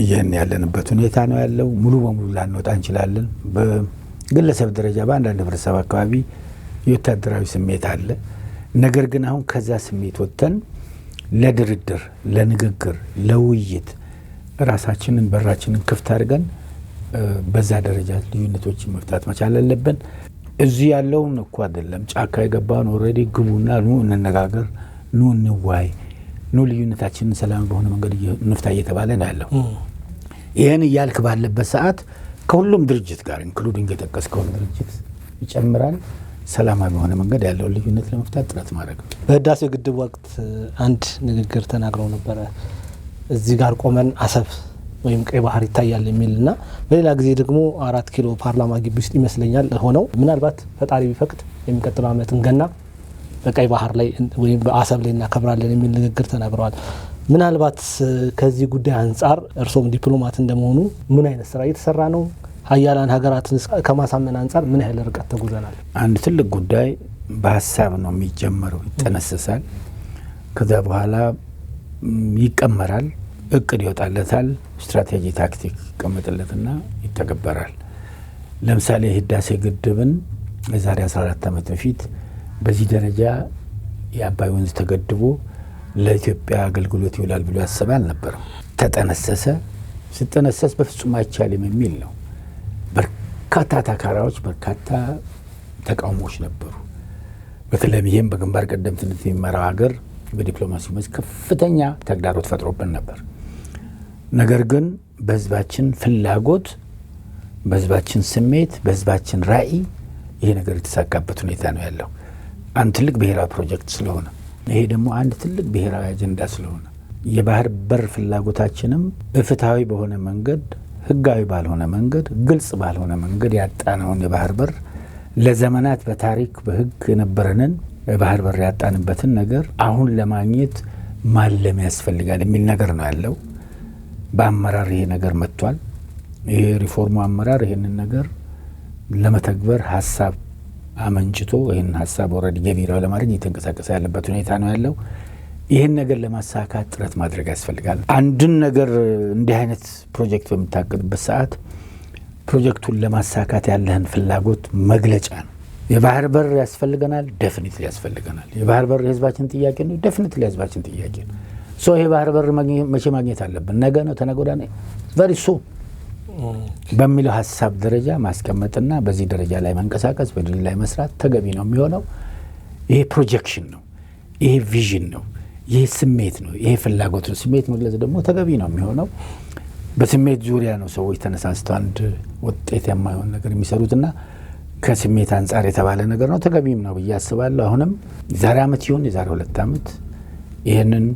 ይህን ያለንበት ሁኔታ ነው ያለው። ሙሉ በሙሉ ላንወጣ እንችላለን። በግለሰብ ደረጃ በአንዳንድ ህብረተሰብ አካባቢ የወታደራዊ ስሜት አለ። ነገር ግን አሁን ከዛ ስሜት ወጥተን ለድርድር፣ ለንግግር፣ ለውይይት ራሳችንን በራችንን ክፍት አድርገን በዛ ደረጃ ልዩነቶችን መፍታት መቻል አለብን። እዚህ ያለውን እኮ አይደለም ጫካ የገባውን ኦልሬዲ ግቡና ኑ እንነጋገር፣ ኑ እንዋይ፣ ኑ ልዩነታችንን ሰላም በሆነ መንገድ እንፍታ እየተባለ ነው ያለው። ይህን እያልክ ባለበት ሰዓት ከሁሉም ድርጅት ጋር ኢንክሉዲንግ የጠቀስከውን ድርጅት ይጨምራል ሰላማዊ በሆነ መንገድ ያለውን ልዩነት ለመፍታት ጥረት ማድረግ ነው። በህዳሴው ግድብ ወቅት አንድ ንግግር ተናግረው ነበረ። እዚህ ጋር ቆመን አሰብ ወይም ቀይ ባህር ይታያል የሚልና በሌላ ጊዜ ደግሞ 4 ኪሎ ፓርላማ ግቢ ውስጥ ይመስለኛል ሆነው ምናልባት ፈጣሪ ቢፈቅድ የሚቀጥለው ዓመትን ገና በቀይ ባህር ላይ ወይም በአሰብ ላይ እናከብራለን የሚል ንግግር ተናግረዋል። ምናልባት ከዚህ ጉዳይ አንጻር እርሶም ዲፕሎማት እንደመሆኑ ምን አይነት ስራ እየተሰራ ነው? ሀያላን ሀገራትን ከማሳመን አንጻር ምን ያህል ርቀት ተጉዘናል? አንድ ትልቅ ጉዳይ በሀሳብ ነው የሚጀመረው፣ ይጠነሰሳል፣ ከዛ በኋላ ይቀመራል፣ እቅድ ይወጣለታል፣ ስትራቴጂ ታክቲክ ይቀመጥለትና ይተገበራል። ለምሳሌ ህዳሴ ግድብን የዛሬ 14 ዓመት በፊት በዚህ ደረጃ የአባይ ወንዝ ተገድቦ ለኢትዮጵያ አገልግሎት ይውላል ብሎ ያሰበ አልነበረም። ተጠነሰሰ። ሲጠነሰስ በፍጹም አይቻልም የሚል ነው። በርካታ ተካራዎች፣ በርካታ ተቃውሞዎች ነበሩ። በተለይም ይህም በግንባር ቀደምትነት የሚመራው ሀገር በዲፕሎማሲው መስክ ከፍተኛ ተግዳሮት ፈጥሮብን ነበር። ነገር ግን በህዝባችን ፍላጎት፣ በህዝባችን ስሜት፣ በህዝባችን ራዕይ ይሄ ነገር የተሳካበት ሁኔታ ነው ያለው። አንድ ትልቅ ብሔራዊ ፕሮጀክት ስለሆነ፣ ይሄ ደግሞ አንድ ትልቅ ብሔራዊ አጀንዳ ስለሆነ የባህር በር ፍላጎታችንም በፍትሃዊ በሆነ መንገድ፣ ህጋዊ ባልሆነ መንገድ፣ ግልጽ ባልሆነ መንገድ ያጣነውን የባህር በር ለዘመናት በታሪክ በህግ የነበረንን የባህር በር ያጣንበትን ነገር አሁን ለማግኘት ማለም ያስፈልጋል የሚል ነገር ነው ያለው። በአመራር ይሄ ነገር መጥቷል። ይሄ ሪፎርሙ አመራር ይሄንን ነገር ለመተግበር ሀሳብ አመንጭቶ ይህን ሀሳብ ወረድ ገቢራዊ ለማድረግ እየተንቀሳቀሰ ያለበት ሁኔታ ነው ያለው። ይህን ነገር ለማሳካት ጥረት ማድረግ ያስፈልጋል። አንድን ነገር እንዲህ አይነት ፕሮጀክት በምታቅድበት ሰዓት ፕሮጀክቱን ለማሳካት ያለህን ፍላጎት መግለጫ ነው። የባህር በር ያስፈልገናል፣ ዴፊኒትሊ ያስፈልገናል። የባህር በር የህዝባችን ጥያቄ ነው፣ ዴፊኒትሊ የህዝባችን ጥያቄ ነው። ሶ ይሄ ባህር በር መቼ ማግኘት አለብን? ነገ ነው፣ ተነገ ወዲያ ነው፣ ቨሪ ሱን በሚለው ሀሳብ ደረጃ ማስቀመጥና በዚህ ደረጃ ላይ መንቀሳቀስ፣ በድል ላይ መስራት ተገቢ ነው የሚሆነው። ይሄ ፕሮጀክሽን ነው፣ ይሄ ቪዥን ነው፣ ይሄ ስሜት ነው፣ ይሄ ፍላጎት ነው። ስሜት መግለጽ ደግሞ ተገቢ ነው የሚሆነው። በስሜት ዙሪያ ነው ሰዎች ተነሳስተው አንድ ውጤት የማይሆን ነገር የሚሰሩትና ከስሜት አንጻር የተባለ ነገር ነው፣ ተገቢም ነው ብዬ አስባለሁ። አሁንም የዛሬ ዓመት ይሁን የዛሬ 2 ዓመት ይህንን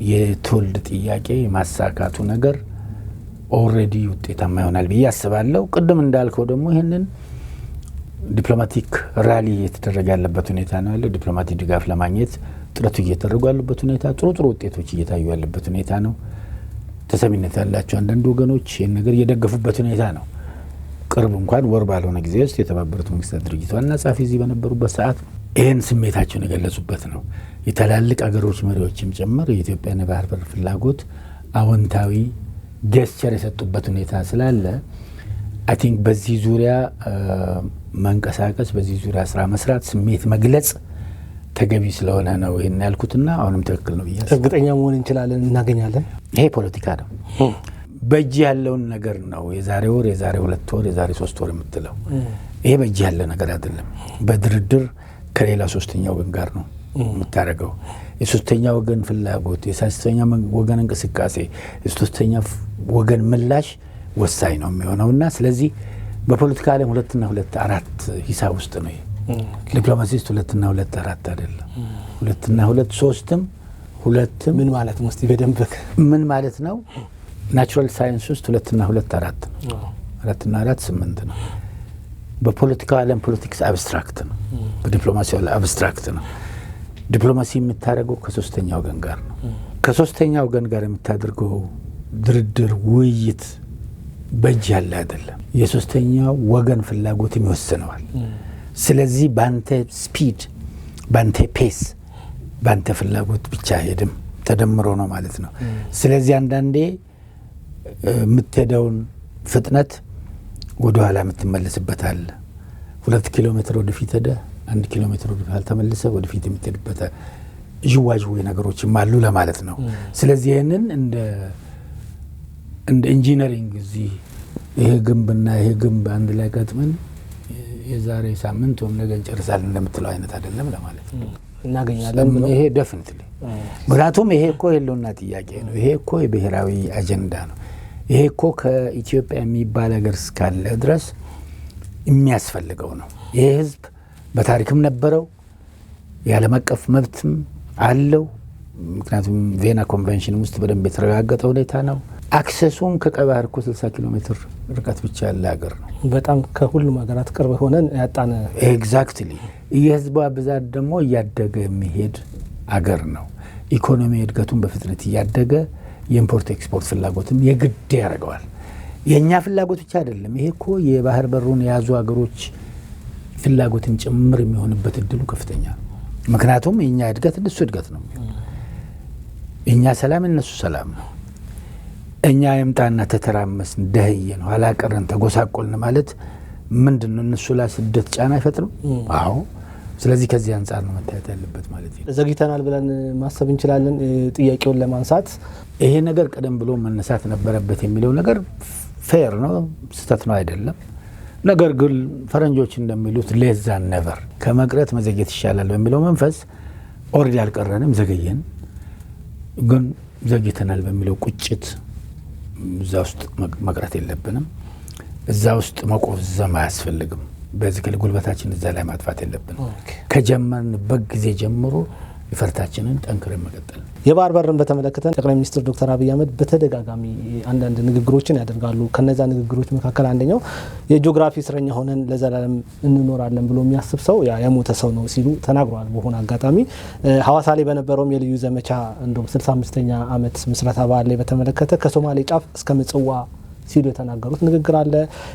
የትውልድ ጥያቄ ማሳካቱ ነገር ኦልሬዲ ውጤታማ ይሆናል ብዬ አስባለሁ። ቅድም እንዳልከው ደግሞ ይህንን ዲፕሎማቲክ ራሊ እየተደረገ ያለበት ሁኔታ ነው ያለው። ዲፕሎማቲክ ድጋፍ ለማግኘት ጥረቱ እየተደረጉ ያለበት ሁኔታ፣ ጥሩ ውጤቶች እየታዩ ያለበት ሁኔታ ነው። ተሰሚነት ያላቸው አንዳንድ ወገኖች ይህን ነገር እየደገፉበት ሁኔታ ነው። ቅርብ እንኳን ወር ባልሆነ ጊዜ ውስጥ የተባበሩት መንግስታት ድርጅት ዋና ጸሐፊ እዚህ በነበሩበት ሰዓት ይህን ስሜታቸውን የገለጹበት ነው። የትላልቅ አገሮች መሪዎችም ጭምር የኢትዮጵያን የባህር በር ፍላጎት አዎንታዊ ጀስቸር የሰጡበት ሁኔታ ስላለ አይ ቲንክ በዚህ ዙሪያ መንቀሳቀስ፣ በዚህ ዙሪያ ስራ መስራት፣ ስሜት መግለጽ ተገቢ ስለሆነ ነው ይሄን ያልኩትና አሁንም ትክክል ነው ብዬ እርግጠኛ መሆን እንችላለን፣ እናገኛለን። ይሄ ፖለቲካ ነው። በእጅ ያለውን ነገር ነው የዛሬ ወር፣ የዛሬ 2 ወር፣ የዛሬ 3 ወር የምትለው። ይሄ በእጅ ያለ ነገር አይደለም። በድርድር ከሌላ ሶስተኛ ወገን ጋር ነው የምታደርገው። የሶስተኛ ወገን ፍላጎት፣ የሶስተኛ ወገን እንቅስቃሴ፣ የሶስተኛ ወገን ምላሽ ወሳኝ ነው የሚሆነውና ስለዚህ በፖለቲካ ዓለም 2 እና 2 4 ሂሳብ ውስጥ ነው። ዲፕሎማሲስት 2 እና 2 4 አይደለም። 2 እና 2 3ም 2ም ምን ማለት ነው? እስቲ በደንብ ምን ማለት ነው? ናቹራል ሳይንስ ውስጥ 2 እና 2 4 ነው። 4 እና 4 8 ነው። በፖለቲካ ዓለም ፖለቲክስ አብስትራክት ነው። በዲፕሎማሲው ዓለም አብስትራክት ነው። ዲፕሎማሲ የምታደርገው ከሶስተኛ ወገን ጋር ነው። ከሶስተኛ ወገን ጋር የምታደርገው ድርድር፣ ውይይት በእጅ ያለ አይደለም። የሶስተኛው ወገን ፍላጎትም ይወስነዋል። ስለዚህ ባንተ ስፒድ፣ ባንተ ፔስ፣ ባንተ ፍላጎት ብቻ ሄድም ተደምሮ ነው ማለት ነው። ስለዚህ አንዳንዴ የምትሄደውን ፍጥነት ወደ ኋላ የምትመለስበት አለ። 2 ኪሎ ሜትር ወደፊት ሄደ 1 ኪሎ ሜትር ወደፊት ተመልሰ ወደፊት የምትሄድበት ዥዋዥዌ ነገሮችም አሉ ለማለት ነው። ስለዚህ ይህንን እንደ ኢንጂነሪንግ እዚህ ይሄ ግንብና ይሄ ግንብ አንድ ላይ ገጥመን የዛሬ ሳምንት ወይም ነገ እንጨርሳለን እንደምትለው አይነት አይደለም ለማለት ነው። እናገኛለን ብለው ይሄ ዴፊኒትሊ ምክንያቱም ይሄ እኮ የለውና ጥያቄ ነው። ይሄ እኮ የብሔራዊ አጀንዳ ነው። ይሄ እኮ ከኢትዮጵያ የሚባል ሀገር እስካለ ድረስ የሚያስፈልገው ነው። ይሄ ህዝብ በታሪክም ነበረው፣ የዓለም አቀፍ መብትም አለው። ምክንያቱም ቬና ኮንቬንሽን ውስጥ በደንብ የተረጋገጠ ሁኔታ ነው። አክሰሱም ከቀይ ባህር እኮ 60 ኪሎ ሜትር ርቀት ብቻ ያለ ሀገር ነው። በጣም ከሁሉም ሀገራት ቅርብ ሆነን ያጣነ ኤግዛክትሊ። የህዝቧ ብዛት ደግሞ እያደገ የሚሄድ አገር ነው። ኢኮኖሚ እድገቱን በፍጥነት እያደገ የኢምፖርት ኤክስፖርት ፍላጎትም የግድ ያደርገዋል። የእኛ ፍላጎት ብቻ አይደለም። ይሄ እኮ የባህር በሩን የያዙ ሀገሮች ፍላጎትም ጭምር የሚሆንበት እድሉ ከፍተኛ ነው። ምክንያቱም የእኛ እድገት እነሱ እድገት ነው። የእኛ ሰላም እነሱ ሰላም ነው። እኛ የምጣና ተተራመስን፣ ደህየን፣ ኋላ ቀረን፣ ተጎሳቆልን ማለት ምንድን ነው? እነሱ ላይ ስደት ጫና አይፈጥርም? አዎ። ስለዚህ ከዚህ አንጻር ነው መታየት ያለበት ማለት ነው። ዘግይተናል ብለን ማሰብ እንችላለን። ጥያቄውን ለማንሳት ይሄ ነገር ቀደም ብሎ መነሳት ነበረበት የሚለው ነገር ፌር ነው፣ ስህተት ነው አይደለም። ነገር ግን ፈረንጆች እንደሚሉት ሌስ ዛን ኔቨር፣ ከመቅረት መዘግየት ይሻላል በሚለው መንፈስ ኦልሬዲ አልቀረንም፣ ዘገየን። ግን ዘግይተናል በሚለው ቁጭት እዛ ውስጥ መቅረት የለብንም። እዛ ውስጥ መቆዘም አያስፈልግም። በዚህ ጉልበታችን እዛ ላይ ማጥፋት የለብንም። ከጀመርንበት ጊዜ ጀምሮ ይፈርታችንን ጠንክረን መቀጠል። የባህር በርን በተመለከተ ጠቅላይ ሚኒስትር ዶክተር አብይ አህመድ በተደጋጋሚ አንዳንድ ንግግሮችን ያደርጋሉ። ከነዛ ንግግሮች መካከል አንደኛው የጂኦግራፊ እስረኛ ሆነን ለዘላለም እንኖራለን ብሎ የሚያስብ ሰው የሞተ ሰው ነው ሲሉ ተናግረዋል። በሆነ አጋጣሚ ሐዋሳ ላይ በነበረውም የልዩ ዘመቻ እንደውም 65ኛ ዓመት ምስረታ በዓል ላይ በተመለከተ ከሶማሌ ጫፍ እስከ ምጽዋ ሲሉ የተናገሩት ንግግር አለ።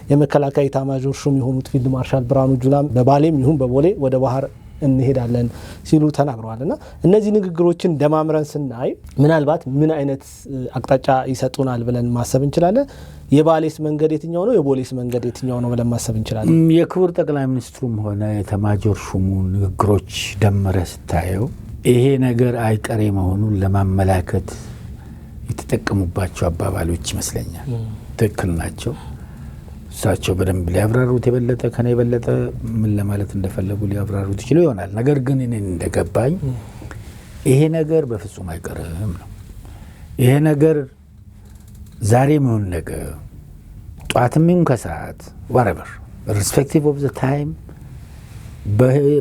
የመከላከያ ኤታማዦር ሹም የሆኑት ፊልድ ማርሻል ብርሃኑ ጁላም በባሌም ይሁን በቦሌ ወደ ባህር እንሄዳለን ሲሉ ተናግረዋል። እና እነዚህ ንግግሮችን ደማምረን ስናይ ምናልባት ምን አይነት አቅጣጫ ይሰጡናል ብለን ማሰብ እንችላለን? የባሌስ መንገድ የትኛው ነው፣ የቦሌስ መንገድ የትኛው ነው ብለን ማሰብ እንችላለን? የክቡር ጠቅላይ ሚኒስትሩም ሆነ ኤታማዦር ሹሙ ንግግሮች ደምረ ስታየው ይሄ ነገር አይቀሬ መሆኑን ለማመላከት የተጠቀሙባቸው አባባሎች ይመስለኛል። ትክክል ናቸው። እሳቸው በደንብ ሊያብራሩት የበለጠ ከኔ የበለጠ ምን ለማለት እንደፈለጉ ሊያብራሩት ይችሉ ይሆናል። ነገር ግን እኔ እንደገባኝ ይሄ ነገር በፍጹም አይቀርም ነው። ይሄ ነገር ዛሬ ምን ነገ ጧትም ይሁን ከሰዓት whatever irrespective of the time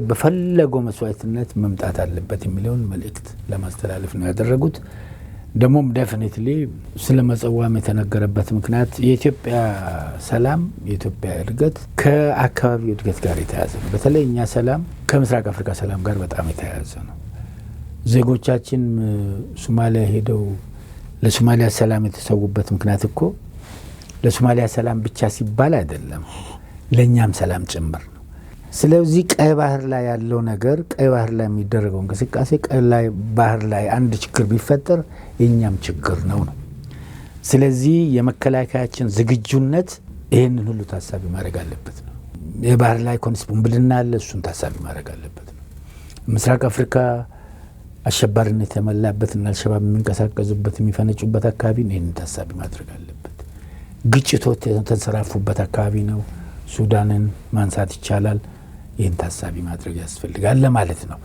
በፈለገው መስዋዕትነት መምጣት አለበት የሚለውን መልእክት ለማስተላለፍ ነው ያደረጉት። ደሞም ዴፊኒትሊ ስለ መጽዋም የተነገረበት ምክንያት የኢትዮጵያ ሰላም የኢትዮጵያ እድገት ከአካባቢው እድገት ጋር የተያያዘ ነው። በተለይ እኛ ሰላም ከምስራቅ አፍሪካ ሰላም ጋር በጣም የተያያዘ ነው። ዜጎቻችን ሶማሊያ ሄደው ለሶማሊያ ሰላም የተሰዉበት ምክንያት እኮ ለሶማሊያ ሰላም ብቻ ሲባል አይደለም፣ ለኛም ሰላም ጭምር ነው። ስለዚህ ቀይ ባህር ላይ ያለው ነገር ቀይ ባህር ላይ የሚደረገው እንቅስቃሴ ቀይ ባህር ላይ አንድ ችግር ቢፈጠር የኛም ችግር ነው። ስለዚህ የመከላከያችን ዝግጁነት ይሄንን ሁሉ ታሳቢ ማድረግ አለበት ነው። የባህር ላይ ኮንስፖምብልና አለ፣ እሱን ታሳቢ ማድረግ አለበት ነው። ምስራቅ አፍሪካ አሸባሪነት የተመላበትና አልሸባብ የሚንቀሳቀሱበት የሚፈነጩበት አካባቢ ነው። ይሄንን ታሳቢ ማድረግ አለበት። ግጭቶች የተንሰራፉበት አካባቢ ነው። ሱዳንን ማንሳት ይቻላል። ይህን ታሳቢ ማድረግ ያስፈልጋል ለማለት ነው።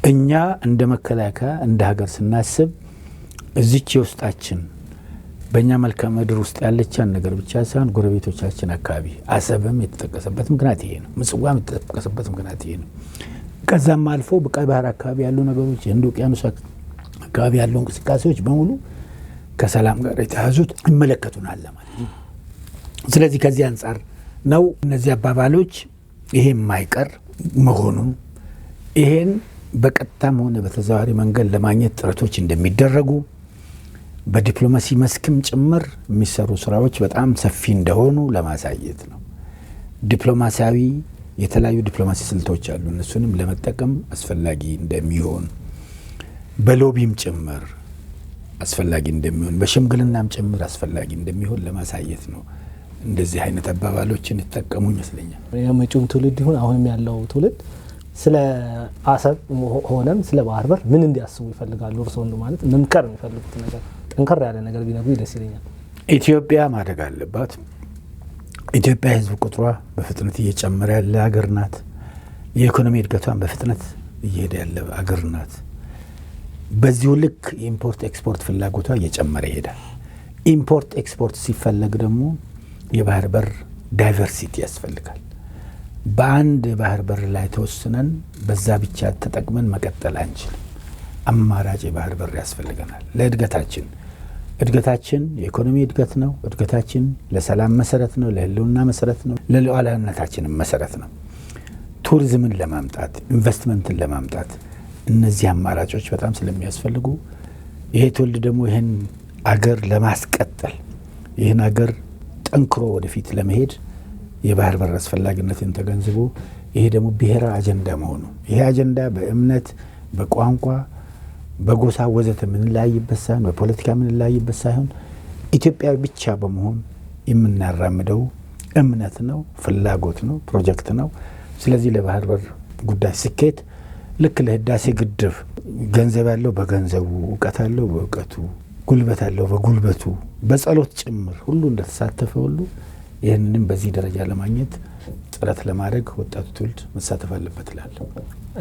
እኛ እንደ መከላከያ እንደ ሀገር ስናስብ እዚች የውስጣችን በእኛ መልክዓ ምድር ውስጥ ያለቻን ነገር ብቻ ሳይሆን ጎረቤቶቻችን አካባቢ አሰብም የተጠቀሰበት ምክንያት ይሄ ነው። ምጽዋም የተጠቀሰበት ምክንያት ይሄ ነው። ከዛም አልፎ በቀይ ባህር አካባቢ ያሉ ነገሮች የህንድ ውቅያኖስ አካባቢ ያሉ እንቅስቃሴዎች በሙሉ ከሰላም ጋር የተያዙት ይመለከቱናል ለማለት ነው። ስለዚህ ከዚህ አንጻር ነው እነዚህ አባባሎች ይሄ የማይቀር መሆኑን ይሄን በቀጥታም ሆነ በተዘዋዋሪ መንገድ ለማግኘት ጥረቶች እንደሚደረጉ በዲፕሎማሲ መስክም ጭምር የሚሰሩ ስራዎች በጣም ሰፊ እንደሆኑ ለማሳየት ነው። ዲፕሎማሲያዊ የተለያዩ ዲፕሎማሲ ስልቶች አሉ። እነሱንም ለመጠቀም አስፈላጊ እንደሚሆን በሎቢም ጭምር አስፈላጊ እንደሚሆን በሽምግልናም ጭምር አስፈላጊ እንደሚሆን ለማሳየት ነው። እንደዚህ አይነት አባባሎችን ይተጠቀሙ ይመስለኛል። የመጪውም ትውልድ ይሁን አሁንም ያለው ትውልድ ስለ አሰብ ሆነም ስለ ባህር በር ምን እንዲያስቡ ይፈልጋሉ? እርስዎ ማለት መምከር የሚፈልጉት ነገር ጠንከር ያለ ነገር ቢነግሩ ደስ ይለኛል። ኢትዮጵያ ማደግ አለባት። ኢትዮጵያ ህዝብ ቁጥሯ በፍጥነት እየጨመረ ያለ ሀገር ናት። የኢኮኖሚ እድገቷን በፍጥነት እየሄደ ያለ ሀገር ናት። በዚሁ ልክ ኢምፖርት ኤክስፖርት ፍላጎቷ እየጨመረ ይሄዳል። ኢምፖርት ኤክስፖርት ሲፈለግ ደግሞ የባህር በር ዳይቨርሲቲ ያስፈልጋል። በአንድ ባህር በር ላይ ተወስነን በዛ ብቻ ተጠቅመን መቀጠል አንችልም። አማራጭ የባህር በር ያስፈልገናል ለእድገታችን። እድገታችን የኢኮኖሚ እድገት ነው። እድገታችን ለሰላም መሰረት ነው፣ ለህልውና መሰረት ነው፣ ለሉዓላዊነታችንም መሰረት ነው። ቱሪዝምን ለማምጣት ኢንቨስትመንትን ለማምጣት እነዚህ አማራጮች በጣም ስለሚያስፈልጉ ይሄ ትውልድ ደግሞ ይህን አገር ለማስቀጠል ይህን አገር ጠንክሮ ወደፊት ለመሄድ የባህር በር አስፈላጊነትን ተገንዝቦ ይሄ ደግሞ ብሔራዊ አጀንዳ መሆኑ ይሄ አጀንዳ በእምነት በቋንቋ በጎሳ ወዘተ የምንለያይበት ሳይሆን በፖለቲካ የምንለያይበት ሳይሆን ኢትዮጵያዊ ብቻ በመሆን የምናራምደው እምነት ነው፣ ፍላጎት ነው፣ ፕሮጀክት ነው። ስለዚህ ለባህር በር ጉዳይ ስኬት ልክ ለህዳሴ ግድብ ገንዘብ ያለው በገንዘቡ፣ እውቀት ያለው በእውቀቱ፣ ጉልበት ያለው በጉልበቱ፣ በጸሎት ጭምር ሁሉ እንደተሳተፈ ሁሉ ይህንንም በዚህ ደረጃ ለማግኘት ጥረት ለማድረግ ወጣቱ ትውልድ መሳተፍ አለበት እላለሁ።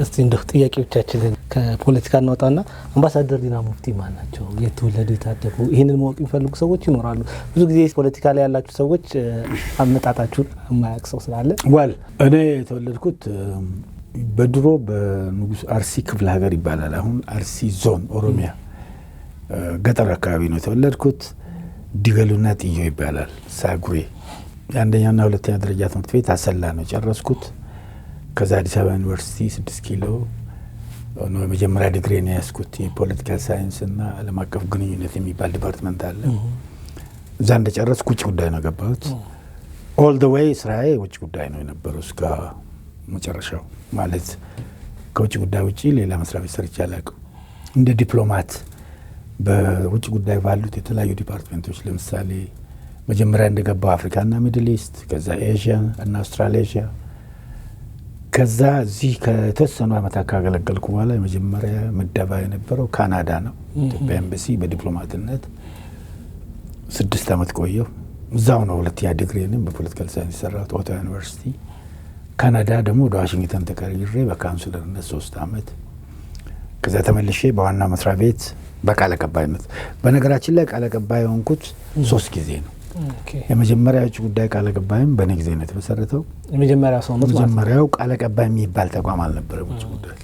እስቲ እንደው ጥያቄዎቻችንን ከፖለቲካ እናውጣና አምባሳደር ዲና ሙፍቲ ማን ናቸው? የተወለዱ የታደጉ? ይህንን ማወቅ የሚፈልጉ ሰዎች ይኖራሉ። ብዙ ጊዜ ፖለቲካ ላይ ያላችሁ ሰዎች አመጣጣችሁን የማያውቅ ሰው ስላለ እኔ የተወለድኩት በድሮ በንጉስ አርሲ ክፍለ ሀገር ይባላል። አሁን አርሲ ዞን ኦሮሚያ ገጠር አካባቢ ነው የተወለድኩት። ዲገሉና ጥዮ ይባላል። ሳጉሬ የአንደኛና ሁለተኛ ደረጃ ትምህርት ቤት አሰላ ነው ጨረስኩት። ከዛ አዲስ አበባ ዩኒቨርሲቲ 6 ኪሎ ነው የመጀመሪያ ዲግሪ ነው ያስኩት። የፖለቲካል ሳይንስ እና ዓለም አቀፍ ግንኙነት የሚባል ዲፓርትመንት አለ። እዛ እንደጨረስኩ ውጭ ጉዳይ ነው ገባሁት። ኦል ዘ ዌይ ስራዬ ውጭ ጉዳይ ነው የነበረው እስከ መጨረሻው። ማለት ከውጭ ጉዳይ ውጪ ሌላ መስሪያ ቤት ሰርቼ አላውቅም። እንደ ዲፕሎማት በውጭ ጉዳይ ባሉት የተለያዩ ዲፓርትመንቶች ለምሳሌ መጀመሪያ እንደገባው አፍሪካና ሚድል ኢስት፣ ከዛ ኤዥያ እና አውስትራሌዥያ፣ ከዛ እዚህ ከተወሰኑ ዓመታት ካገለገልኩ በኋላ የመጀመሪያ ምደባ የነበረው ካናዳ ነው። ኢትዮጵያ ኤምባሲ በዲፕሎማትነት 6 ዓመት ቆየሁ። እዛው ነው ሁለተኛ ዲግሪንም በፖለቲካል ሳይንስ የሰራሁት ኦታዋ ዩኒቨርሲቲ። ካናዳ ደግሞ ወደ ዋሽንግተን ተቀይሬ በካውንስለርነት 3 ዓመት። ከዛ ተመልሼ በዋና መስሪያ ቤት በቃል አቀባይነት። በነገራችን ላይ ቃል አቀባይ የሆንኩት 3 ጊዜ ነው። የመጀመሪያ የውጭ ጉዳይ ቃል አቀባይም በእኔ ጊዜ ነው የተመሰረተው። የመጀመሪያው ቃል አቀባይ የሚባል ተቋም አልነበረም ውጭ ጉዳይ።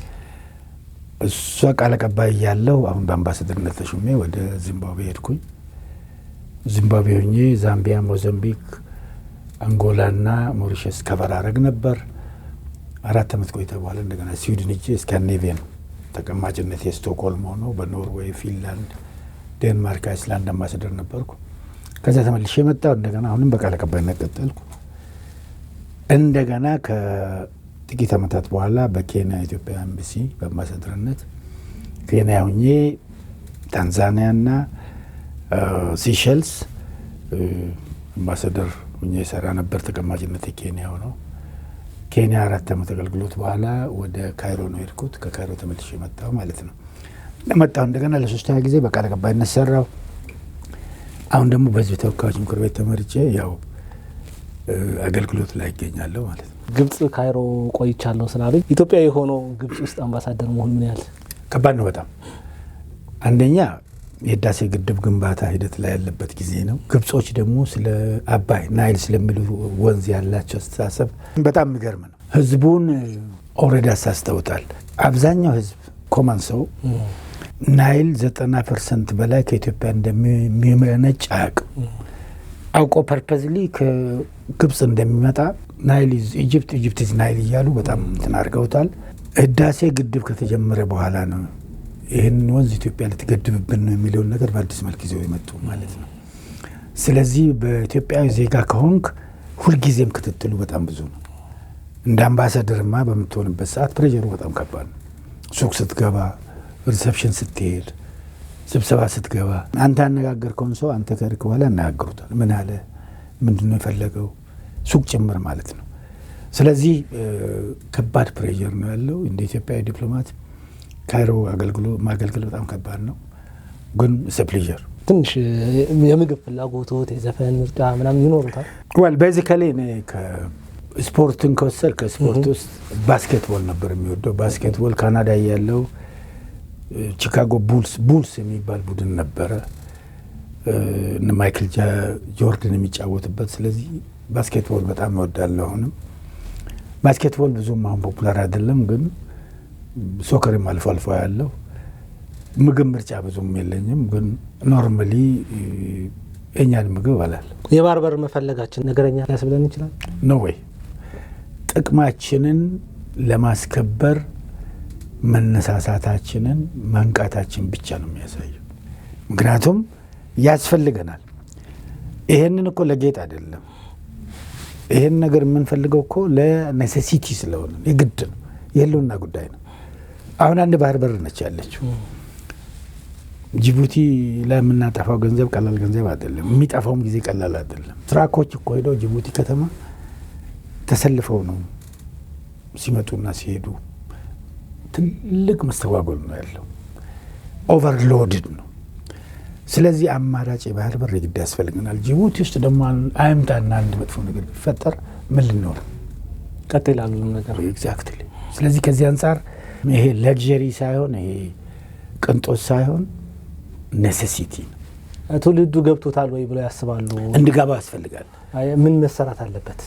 እሷ ቃል አቀባይ ያለው አሁን በአምባሳደርነት ተሹሜ ወደ ዚምባብዌ ሄድኩኝ። ዚምባብዌ ሆኜ ዛምቢያ፣ ሞዛምቢክ፣ አንጎላና ሞሪሸስ ከቨር አረግ ነበር። 4 ዓመት ቆይታ በኋላ እንደገና ስዊድን ሄጄ ስካንዲኔቪያን ተቀማጭነት የስቶክሆልም ሆኖ በኖርዌይ፣ ፊንላንድ፣ ዴንማርክ፣ አይስላንድ አምባሳደር ነበርኩ። ከዛ ተመልሼ መጣሁ። እንደገና አሁንም በቃል አቀባይነት ቀጠልኩ። እንደገና ከጥቂት ዓመታት በኋላ በኬንያ ኢትዮጵያ ኤምባሲ በአምባሳደርነት ኬንያ ሁኜ ታንዛኒያና ሲሸልስ አምባሳደር ሁኜ ሰራ ነበር። ተቀማጭነት የኬንያ ሆነው ኬንያ 4 ዓመት አገልግሎት በኋላ ወደ ካይሮ ነው ሄድኩት። ከካይሮ ተመልሼ መጣሁ ማለት ነው። መጣሁ እንደገና ለ3ኛ ጊዜ በቃል አቀባይነት ሰራው። አሁን ደግሞ በህዝብ ተወካዮች ምክር ቤት ተመርጬ ያው አገልግሎት ላይ ይገኛለሁ ማለት ነው። ግብጽ ካይሮ ቆይቻለሁ ስላሉኝ ኢትዮጵያዊ ሆኖ ግብጽ ውስጥ አምባሳደር መሆን ምን ያህል ከባድ ነው? በጣም አንደኛ የህዳሴ ግድብ ግንባታ ሂደት ላይ ያለበት ጊዜ ነው። ግብጾች ደግሞ ስለ አባይ ናይል ስለሚሉ ወንዝ ያላቸው አስተሳሰብ በጣም የሚገርም ነው። ህዝቡን ኦልሬዲ አሳስተውታል። አብዛኛው ህዝብ ኮመን ሰው ናይል 90% በላይ ከኢትዮጵያ እንደሚመነጭ አያውቅም። አውቆ ፐርፐዝሊ ከግብጽ እንደሚመጣ ናይል ኢጅፕት፣ ኢጅፕት ኢዝ ናይል እያሉ በጣም እንትን አድርገውታል። ህዳሴ ግድብ ከተጀመረ በኋላ ነው ይህን ወንዝ ኢትዮጵያ ልትገድብብን ነው የሚለውን ነገር በአዲስ መልክ ይዘው የመጡ ማለት ነው። ስለዚህ በኢትዮጵያዊ ዜጋ ከሆንክ ሁልጊዜም ክትትሉ በጣም ብዙ ነው። እንደ አምባሳደርማ በምትሆንበት ሰዓት ፕሬጀሩ በጣም ከባድ ነው። ሱቅ ስትገባ፣ ሪሰፕሽን ስትሄድ፣ ስብሰባ ስትገባ አንተ አነጋገርከውን ሰው አንተ ከርክ በኋላ ያነጋግሩታል። ምን አለ፣ ምንድነው የፈለገው፣ ሱቅ ጭምር ማለት ነው። ስለዚህ ከባድ ፕሬጀር ነው ያለው። እንደ ኢትዮጵያዊ ዲፕሎማት ካይሮ ማገልገል በጣም ከባድ ነው፣ ግን ፕሌዠር። ትንሽ የምግብ ፍላጎቶት የዘፈን ምርጫ ምናምን ይኖሩታል? ቤዚካሊ እኔ ስፖርትን ከወሰድ ከስፖርት ውስጥ ባስኬትቦል ነበር የሚወደው። ባስኬትቦል ካናዳ ያለው ቺካጎ ቡልስ የሚባል ቡድን ነበረ እነ ማይክል ጆርዳን የሚጫወትበት። ስለዚህ ባስኬትቦል በጣም እወዳለሁ። አሁንም ባስኬትቦል ብዙም አሁን ፖፑላር አይደለም፣ ግን ሶከርም አልፎ አልፎ ያለው። ምግብ ምርጫ ብዙም የለኝም፣ ግን ኖርማሊ እኛን ምግብ እበላለሁ። የባህር በር መፈለጋችን ነገረኛ ሊያስብለን ይችላል ነው ወይ? ጥቅማችንን ለማስከበር መነሳሳታችንን መንቃታችን ብቻ ነው የሚያሳየው። ምክንያቱም ያስፈልገናል። ይሄንን እኮ ለጌጥ አይደለም። ይሄን ነገር የምንፈልገው እኮ ለኔሴሲቲ ስለሆነ የግድ ነው፣ የህልውና ጉዳይ ነው። አሁን አንድ ባህር በር ነች ያለችው። ጅቡቲ ላይ የምናጠፋው ገንዘብ ቀላል ገንዘብ አይደለም። የሚጠፋውም ጊዜ ቀላል አይደለም። ትራኮች እኮ ሄደው ጅቡቲ ከተማ ተሰልፈው ነው ሲመጡና ሲሄዱ። ትልቅ መስተጓጎል ነው ያለው። ኦቨርሎድድ ነው። ስለዚህ አማራጭ የባህር በር ግድ ያስፈልገናል። ጅቡቲ ውስጥ ደግሞ አይምጣና አንድ መጥፎ ነገር ቢፈጠር ምን ልንሆን ቀጥላሉ ነገር ኤግዛክትሊ። ስለዚህ ከዚህ አንጻር ይሄ ለግዠሪ ሳይሆን ይሄ ቅንጦት ሳይሆን ኔሴሲቲ ነው። ትውልዱ ገብቶታል ወይ ብለው ያስባሉ? እንዲገባ ያስፈልጋል። ምን መሰራት አለበት?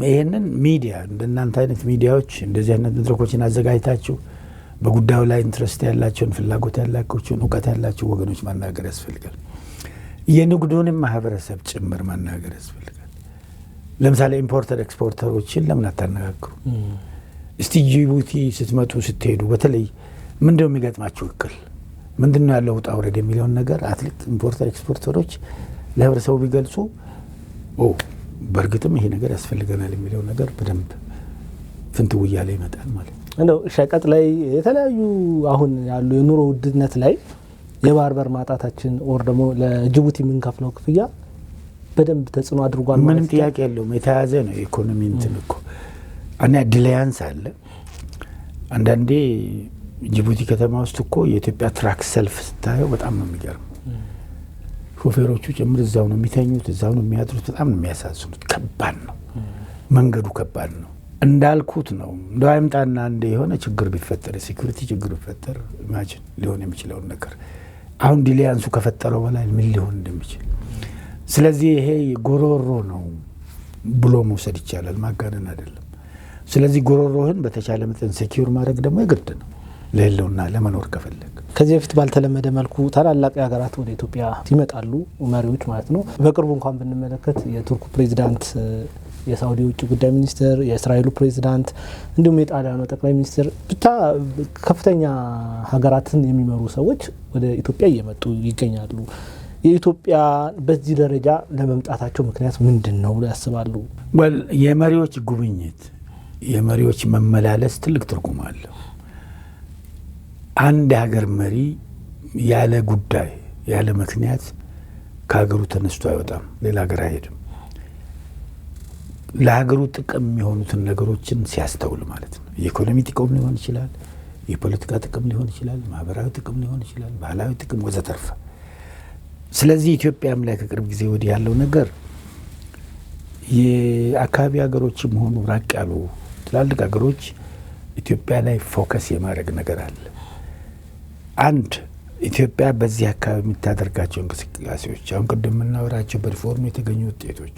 ይህንን ሚዲያ እንደናንተ አይነት ሚዲያዎች እንደዚህ አይነት መድረኮችን አዘጋጅታችሁ በጉዳዩ ላይ ኢንትረስት ያላቸውን ፍላጎት ያላቸውን እውቀት ያላቸው ወገኖች ማናገር ያስፈልጋል። የንግዱንም ማህበረሰብ ጭምር ማናገር ያስፈልጋል። ለምሳሌ ኢምፖርተር ኤክስፖርተሮችን ለምን አታነጋግሩ? እስቲ ጅቡቲ ስትመጡ ስትሄዱ በተለይ ምንድነው የሚገጥማችሁ እክል ምንድነው ያለው ውጣ ውረድ የሚለውን ነገር አትሌት ኢምፖርተር ኤክስፖርተሮች ለህብረተሰቡ ቢገልጹ በእርግጥም ይሄ ነገር ያስፈልገናል የሚለው ነገር በደንብ ፍንትው እያለ ይመጣል ማለት ነው። እንደው ሸቀጥ ላይ የተለያዩ አሁን ያሉ የኑሮ ውድነት ላይ የባህር በር ማጣታችን ኦር ደግሞ ለጅቡቲ የምንከፍለው ክፍያ በደንብ ተጽዕኖ አድርጓል ማለት ነው። ምንም ጥያቄ የለውም። የተያዘ ነው ኢኮኖሚ እንትን እኮ እና ዲሌያንስ አለ። አንዳንዴ ጅቡቲ ከተማ ውስጥ እኮ የኢትዮጵያ ትራክ ሰልፍ ስታየው በጣም ነው የሚገርም። ሾፌሮቹ ጭምር እዛው ነው የሚተኙት፣ እዛው ነው የሚያድሩት። በጣም ነው የሚያሳዝኑት። ከባድ ነው መንገዱ፣ ከባድ ነው። እንዳልኩት ነው እንደው አይምጣና እንደ የሆነ ችግር ቢፈጠር ሴኩሪቲ ችግር ቢፈጠር ኢማጂን ሊሆን የሚችለውን ነገር አሁን ዲሌያንሱ ከፈጠረው በላይ ምን ሊሆን እንደሚችል። ስለዚህ ይሄ ጎሮሮ ነው ብሎ መውሰድ ይቻላል፣ ማጋነን አይደለም። ስለዚህ ጎሮሮህን በተቻለ መጠን ሴኪዩር ማድረግ ደግሞ የግድ ነው ለህልውና ለመኖር ከፈለግ። ከዚህ በፊት ባልተለመደ መልኩ ታላላቅ ሀገራት ወደ ኢትዮጵያ ይመጣሉ መሪዎች ማለት ነው። በቅርቡ እንኳን ብንመለከት የቱርኩ ፕሬዚዳንት፣ የሳውዲ ውጭ ጉዳይ ሚኒስትር፣ የእስራኤሉ ፕሬዚዳንት እንዲሁም የጣሊያኑ ጠቅላይ ሚኒስትር ብቻ ከፍተኛ ሀገራትን የሚመሩ ሰዎች ወደ ኢትዮጵያ እየመጡ ይገኛሉ። የኢትዮጵያ በዚህ ደረጃ ለመምጣታቸው ምክንያት ምንድን ነው ብለው ያስባሉ? የመሪዎች ጉብኝት የመሪዎች መመላለስ ትልቅ ትርጉም አለው። አንድ ሀገር መሪ ያለ ጉዳይ ያለ ምክንያት ከሀገሩ ተነስቶ አይወጣም፣ ሌላ ሀገር አይሄድም። ለሀገሩ ጥቅም የሚሆኑትን ነገሮችን ሲያስተውል ማለት ነው። የኢኮኖሚ ጥቅም ሊሆን ይችላል፣ የፖለቲካ ጥቅም ሊሆን ይችላል፣ ማህበራዊ ጥቅም ሊሆን ይችላል፣ ባህላዊ ጥቅም ወዘተርፈ። ስለዚህ ኢትዮጵያም ላይ ከቅርብ ጊዜ ወዲህ ያለው ነገር የአካባቢ ሀገሮችም ሆኑ ራቅ ያሉ ትላልቅ ሀገሮች ኢትዮጵያ ላይ ፎከስ የማድረግ ነገር አለ። አንድ ኢትዮጵያ በዚህ አካባቢ የምታደርጋቸው እንቅስቃሴዎች አሁን ቅድም የምናወራቸው በሪፎርሙ የተገኙ ውጤቶች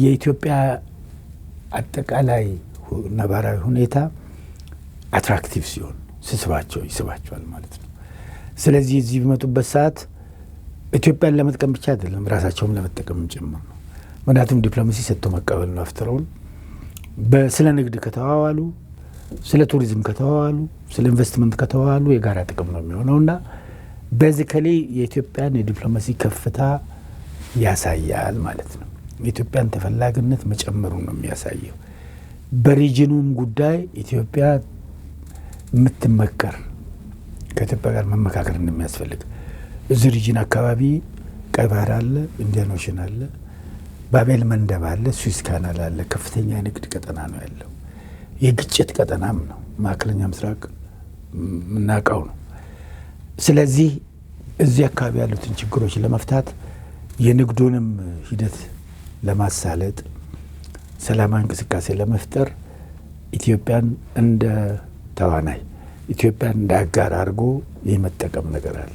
የኢትዮጵያ አጠቃላይ ነባራዊ ሁኔታ አትራክቲቭ ሲሆን ይስባቸዋል ማለት ነው። ስለዚህ እዚህ በመጡበት ሰዓት ኢትዮጵያን ለመጥቀም ብቻ አይደለም ራሳቸውም ለመጠቀም ጭምር ነው። ምክንያቱም ዲፕሎማሲ ሰጥቶ መቀበል ነው። አፍተረውን ስለ ንግድ ከተዋዋሉ፣ ስለ ቱሪዝም ከተዋዋሉ፣ ስለ ኢንቨስትመንት ከተዋዋሉ የጋራ ጥቅም ነው የሚሆነውና ቤዚካሊ የኢትዮጵያን የዲፕሎማሲ ከፍታ ያሳያል ማለት ነው። የኢትዮጵያን ተፈላጊነት መጨመሩን ነው የሚያሳየው። በሪጅኑም ጉዳይ ኢትዮጵያ የምትመከር ከኢትዮጵያ ጋር መመካከር እንደሚያስፈልግ እዚህ ሪጅን አካባቢ ቀይ ባህር አለ፣ ኢንዲያን ኦሽን አለ፣ ባቤል መንደብ አለ፣ ስዊስ ካናል አለ። ከፍተኛ የንግድ ቀጠና ነው ያለው። የግጭት ቀጠናም ነው። መካከለኛ ምስራቅ የምናውቀው ነው። ስለዚህ እዚህ አካባቢ ያሉትን ችግሮች ለመፍታት የንግዱንም ሂደት ለማሳለጥ ሰላማዊ እንቅስቃሴ ለመፍጠር ኢትዮጵያን እንደ ተዋናይ ኢትዮጵያን እንደ አጋር አድርጎ የመጠቀም ነገር አለ።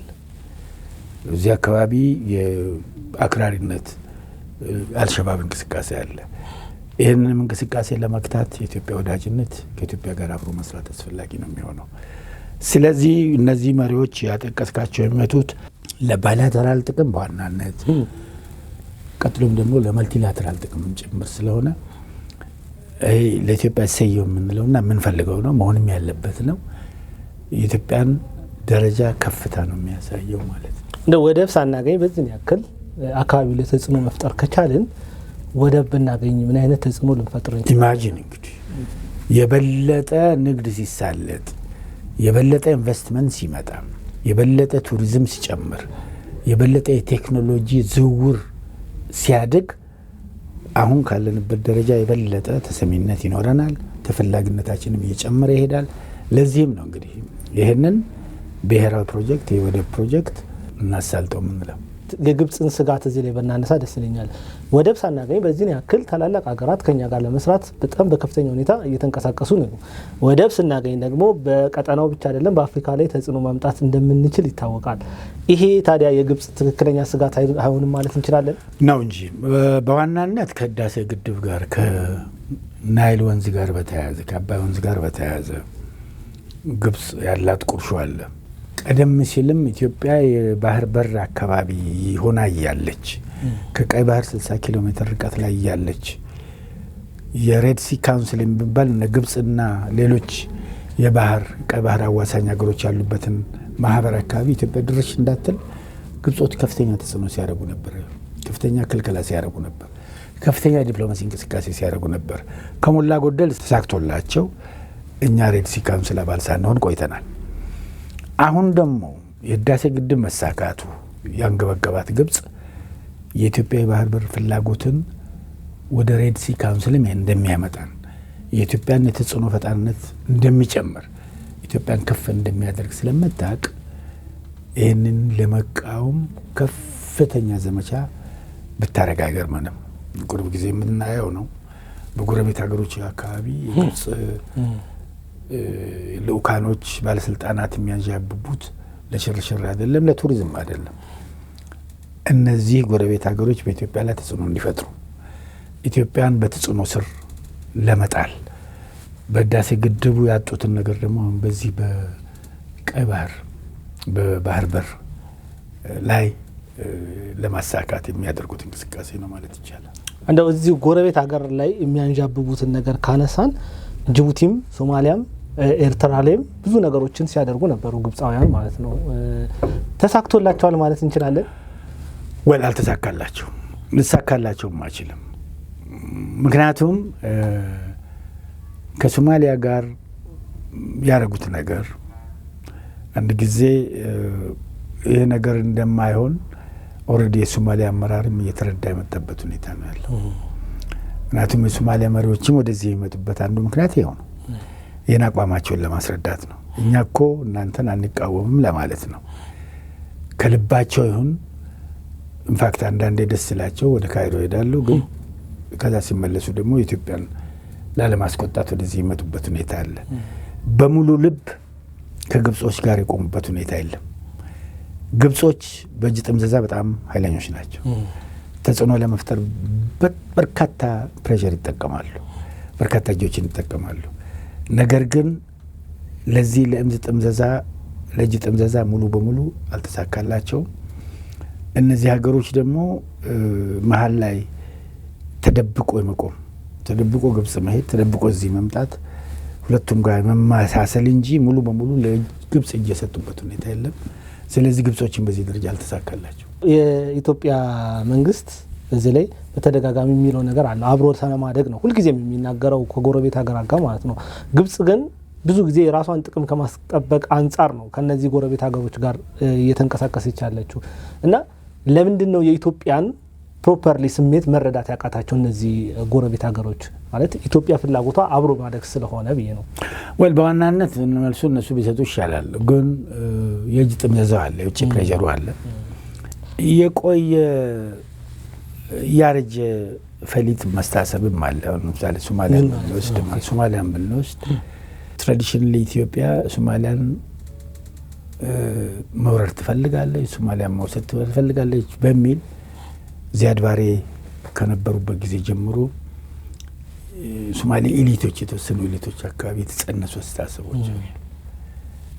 እዚህ አካባቢ የአክራሪነት አልሸባብ እንቅስቃሴ አለ። ይህንንም እንቅስቃሴ ለመግታት የኢትዮጵያ ወዳጅነት ከኢትዮጵያ ጋር አብሮ መስራት አስፈላጊ ነው የሚሆነው። ስለዚህ እነዚህ መሪዎች ያጠቀስካቸው የሚመጡት ለባይላተራል ጥቅም በዋናነት ቀጥሎም ደግሞ ለመልቲላተራል ጥቅም ጭምር ስለሆነ ይሄ ለኢትዮጵያ ሰየው የምንለውና የምንፈልገው ነው መሆንም ያለበት ነው። የኢትዮጵያን ደረጃ ከፍታ ነው የሚያሳየው ማለት ነው። እንደ ወደብ ሳናገኝ በዚህ ያክል አካባቢው ላይ ተጽዕኖ መፍጠር ከቻልን ወደብ ብናገኝ ምን አይነት ተጽዕኖ ልንፈጥር እንችላለን? ኢማጂን እንግዲህ የበለጠ ንግድ ሲሳለጥ፣ የበለጠ ኢንቨስትመንት ሲመጣ፣ የበለጠ ቱሪዝም ሲጨምር፣ የበለጠ የቴክኖሎጂ ዝውውር ሲያድግ አሁን ካለንበት ደረጃ የበለጠ ተሰሚነት ይኖረናል። ተፈላጊነታችንም እየጨመረ ይሄዳል። ለዚህም ነው እንግዲህ ይህንን ብሔራዊ ፕሮጀክት የወደብ ፕሮጀክት እናሳልጠው የምንለው። የግብፅን ስጋት እዚህ ላይ በእናነሳ ደስ ይለኛል። ወደብ ሳናገኝ በዚህ ያክል ታላላቅ ሀገራት ከኛ ጋር ለመስራት በጣም በከፍተኛ ሁኔታ እየተንቀሳቀሱ ነው። ወደብ ስናገኝ ደግሞ በቀጠናው ብቻ አይደለም በአፍሪካ ላይ ተጽዕኖ ማምጣት እንደምንችል ይታወቃል። ይሄ ታዲያ የግብፅ ትክክለኛ ስጋት አይሆንም ማለት እንችላለን ነው እንጂ በዋናነት ከህዳሴ ግድብ ጋር ከናይል ወንዝ ጋር በተያያዘ ከአባይ ወንዝ ጋር በተያያዘ ግብፅ ያላት ቁርሾ አለ። ቀደም ሲልም ኢትዮጵያ የባህር በር አካባቢ ሆና እያለች ከቀይ ባህር 60 ኪሎ ሜትር ርቀት ላይ እያለች የሬድ ሲ ካውንስል የሚባል ግብፅና ሌሎች ቀይ ባህር አዋሳኝ ሀገሮች ያሉበትን ማህበር አካባቢ ኢትዮጵያ ድርሽ እንዳትል ግብጾች ከፍተኛ ተጽዕኖ ሲያደርጉ ነበር። ከፍተኛ ክልከላ ሲያደርጉ ነበር። ከፍተኛ ዲፕሎማሲ እንቅስቃሴ ሲያደርጉ ነበር። ከሞላ ጎደል ተሳክቶላቸው እኛ ሬድ ሲ ካውንስል አባል ሳንሆን ቆይተናል። አሁን ደግሞ የህዳሴ ግድብ መሳካቱ ያንገበገባት ግብፅ የኢትዮጵያ የባህር በር ፍላጎትን ወደ ሬድ ሲ ካውንስልም እንደሚያመጣን የኢትዮጵያን የተጽዕኖ ፈጣሪነት እንደሚጨምር ኢትዮጵያን ከፍ እንደሚያደርግ ስለምታውቅ ይህንን ለመቃወም ከፍተኛ ዘመቻ ብታረግ አይገርመንም። ቅርብ ጊዜ የምናየው ነው። በጎረቤት ሀገሮች አካባቢ የግብፅ ልኡካኖች ባለስልጣናት የሚያንዣብቡት ለሽርሽር አይደለም፣ ለቱሪዝም አይደለም። እነዚህ ጎረቤት ሀገሮች በኢትዮጵያ ላይ ተጽዕኖ እንዲፈጥሩ ኢትዮጵያን በተጽዕኖ ስር ለመጣል በህዳሴ ግድቡ ያጡትን ነገር ደግሞ በዚህ በቀይ ባህር በባህር በር ላይ ለማሳካት የሚያደርጉት እንቅስቃሴ ነው ማለት ይቻላል። እንደው እዚህ ጎረቤት ሀገር ላይ የሚያንዣብቡትን ነገር ካነሳን ጅቡቲም ሶማሊያም ኤርትራ ላይም ብዙ ነገሮችን ሲያደርጉ ነበሩ ግብፃውያን ማለት ነው። ተሳክቶላቸዋል ማለት እንችላለን? ወል አልተሳካላቸው ልሳካላቸውም አይችልም። ምክንያቱም ከሶማሊያ ጋር ያደረጉት ነገር አንድ ጊዜ ይሄ ነገር እንደማይሆን ኦልሬዲ የሶማሊያ አመራርም እየተረዳ የመጣበት ሁኔታ ነው ያለው። ምክንያቱም የሶማሊያ መሪዎችም ወደዚህ የሚመጡበት አንዱ ምክንያት ይኸው ነው። ይህን አቋማቸውን ለማስረዳት ነው። እኛ እኮ እናንተን አንቃወምም ለማለት ነው። ከልባቸው ይሁን ኢንፋክት አንዳንዴ ደስ ስላቸው ወደ ካይሮ ይሄዳሉ፣ ግን ከዛ ሲመለሱ ደግሞ ኢትዮጵያን ላለማስቆጣት ወደዚህ የሚመጡበት ሁኔታ አለ። በሙሉ ልብ ከግብጾች ጋር የቆሙበት ሁኔታ የለም። ግብጾች በእጅ ጥምዘዛ በጣም ኃይለኞች ናቸው። ተጽዕኖ ለመፍጠር በርካታ ፕሬሸር ይጠቀማሉ፣ በርካታ እጆችን ይጠቀማሉ። ነገር ግን ለዚህ ለእጅ ጥምዘዛ ሙሉ በሙሉ አልተሳካላቸውም። እነዚህ ሀገሮች ደግሞ መሀል ላይ ተደብቆ የመቆም ተደብቆ ግብጽ መሄድ ተደብቆ እዚህ መምጣት ሁለቱም ጋር መማሳሰል እንጂ ሙሉ በሙሉ ለግብጽ እጅ የሰጡበት ሁኔታ የለም። ስለዚህ ግብጾችን በዚህ ደረጃ አልተሳካላቸው። የኢትዮጵያ መንግስት እዚህ ላይ በተደጋጋሚ የሚለው ነገር አለ፣ አብሮ ተማደግ ነው ሁልጊዜም የሚናገረው ከጎረቤት ሀገራት ጋር ማለት ነው። ግብጽ ግን ብዙ ጊዜ የራሷን ጥቅም ከማስጠበቅ አንጻር ነው ከነዚህ ጎረቤት ሀገሮች ጋር እየተንቀሳቀሰች ያለችው እና ለምንድን ነው የኢትዮጵያን ፕሮፐርሊ ስሜት መረዳት ያቃታቸው እነዚህ ጎረቤት ሀገሮች? ማለት ኢትዮጵያ ፍላጎቷ አብሮ ማደግ ስለሆነ ብዬ ነው። ወል በዋናነት መልሱ እነሱ ቢሰጡ ይሻላል። ግን የእጅ ጥምዘዛው አለ፣ የውጭ ፕሬሸሩ አለ። የቆየ ያረጀ ፈሊጥ መስታሰብም አለ። ለምሳሌ ሶማሊያን ብንወስድ ትራዲሽናሊ ኢትዮጵያ ሶማሊያን መውረር ትፈልጋለች፣ ሶማሊያን መውሰድ ትፈልጋለች በሚል ዚያድ ባሬ ከነበሩበት ጊዜ ጀምሮ ሶማሌ ኤሊቶች የተወሰኑ ኤሊቶች አካባቢ የተጸነሱ አስተሳሰቦች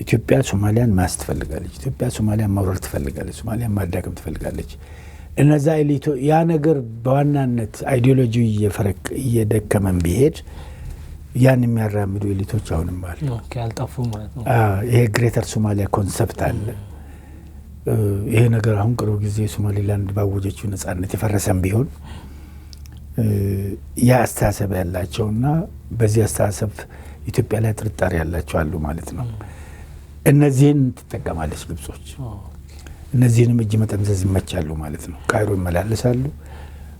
ኢትዮጵያ ሶማሊያን ማስ ትፈልጋለች፣ ኢትዮጵያ ሶማሊያን መውረር ትፈልጋለች፣ ሶማሊያን ማዳከም ትፈልጋለች። እነዛ ኤሊቶ ያ ነገር በዋናነት አይዲዮሎጂ እየደከመን ቢሄድ ያን የሚያራምዱ ኤሊቶች አሁንም አሉ። ያልጠፉ ማለት ነው። ይሄ ግሬተር ሶማሊያ ኮንሰፕት አለ። ይሄ ነገር አሁን ቅርብ ጊዜ ሶማሊላንድ ባወጀችው ነጻነት የፈረሰም ቢሆን ያ አስተሳሰብ ያላቸውና በዚህ አስተሳሰብ ኢትዮጵያ ላይ ጥርጣሬ ያላቸው አሉ ማለት ነው። እነዚህን ትጠቀማለች ግብጾች። እነዚህንም እጅ መጠምዘዝ ይመቻሉ ማለት ነው። ካይሮ ይመላለሳሉ።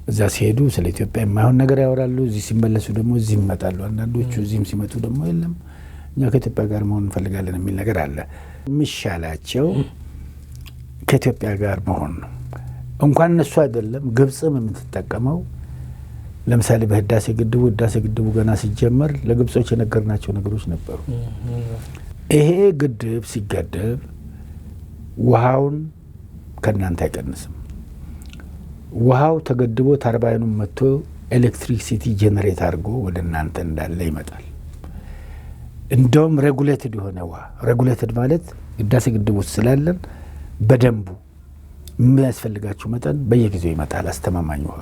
እዛ ሲሄዱ ስለ ኢትዮጵያ የማይሆን ነገር ያወራሉ። እዚህ ሲመለሱ ደግሞ እዚህ ይመጣሉ። አንዳንዶቹ እዚህም ሲመጡ ደግሞ የለም እኛ ከኢትዮጵያ ጋር መሆን እንፈልጋለን የሚል ነገር አለ። የሚሻላቸው ከኢትዮጵያ ጋር መሆን ነው። እንኳን እነሱ አይደለም ግብጽም የምትጠቀመው ለምሳሌ በህዳሴ ግድቡ ገና ሲጀመር ለግብጾች የነገርናቸው ነገሮች ነበሩ። ይሄ ግድብ ሲገደብ ውሃውን ከእናንተ አይቀንስም። ውሃው ተገድቦ ተርባይኑን መጥቶ ኤሌክትሪሲቲ ጄኔሬት አድርጎ ወደ እናንተ እንዳለ ይመጣል። እንደውም ሬጉሌትድ የሆነ ውሃ ሬጉሌትድ ማለት ህዳሴ ግድብ ውስጥ ስላለን በደንቡ የሚያስፈልጋችሁ መጠን በየጊዜው ይመጣል። አስተማማኝ ውሃ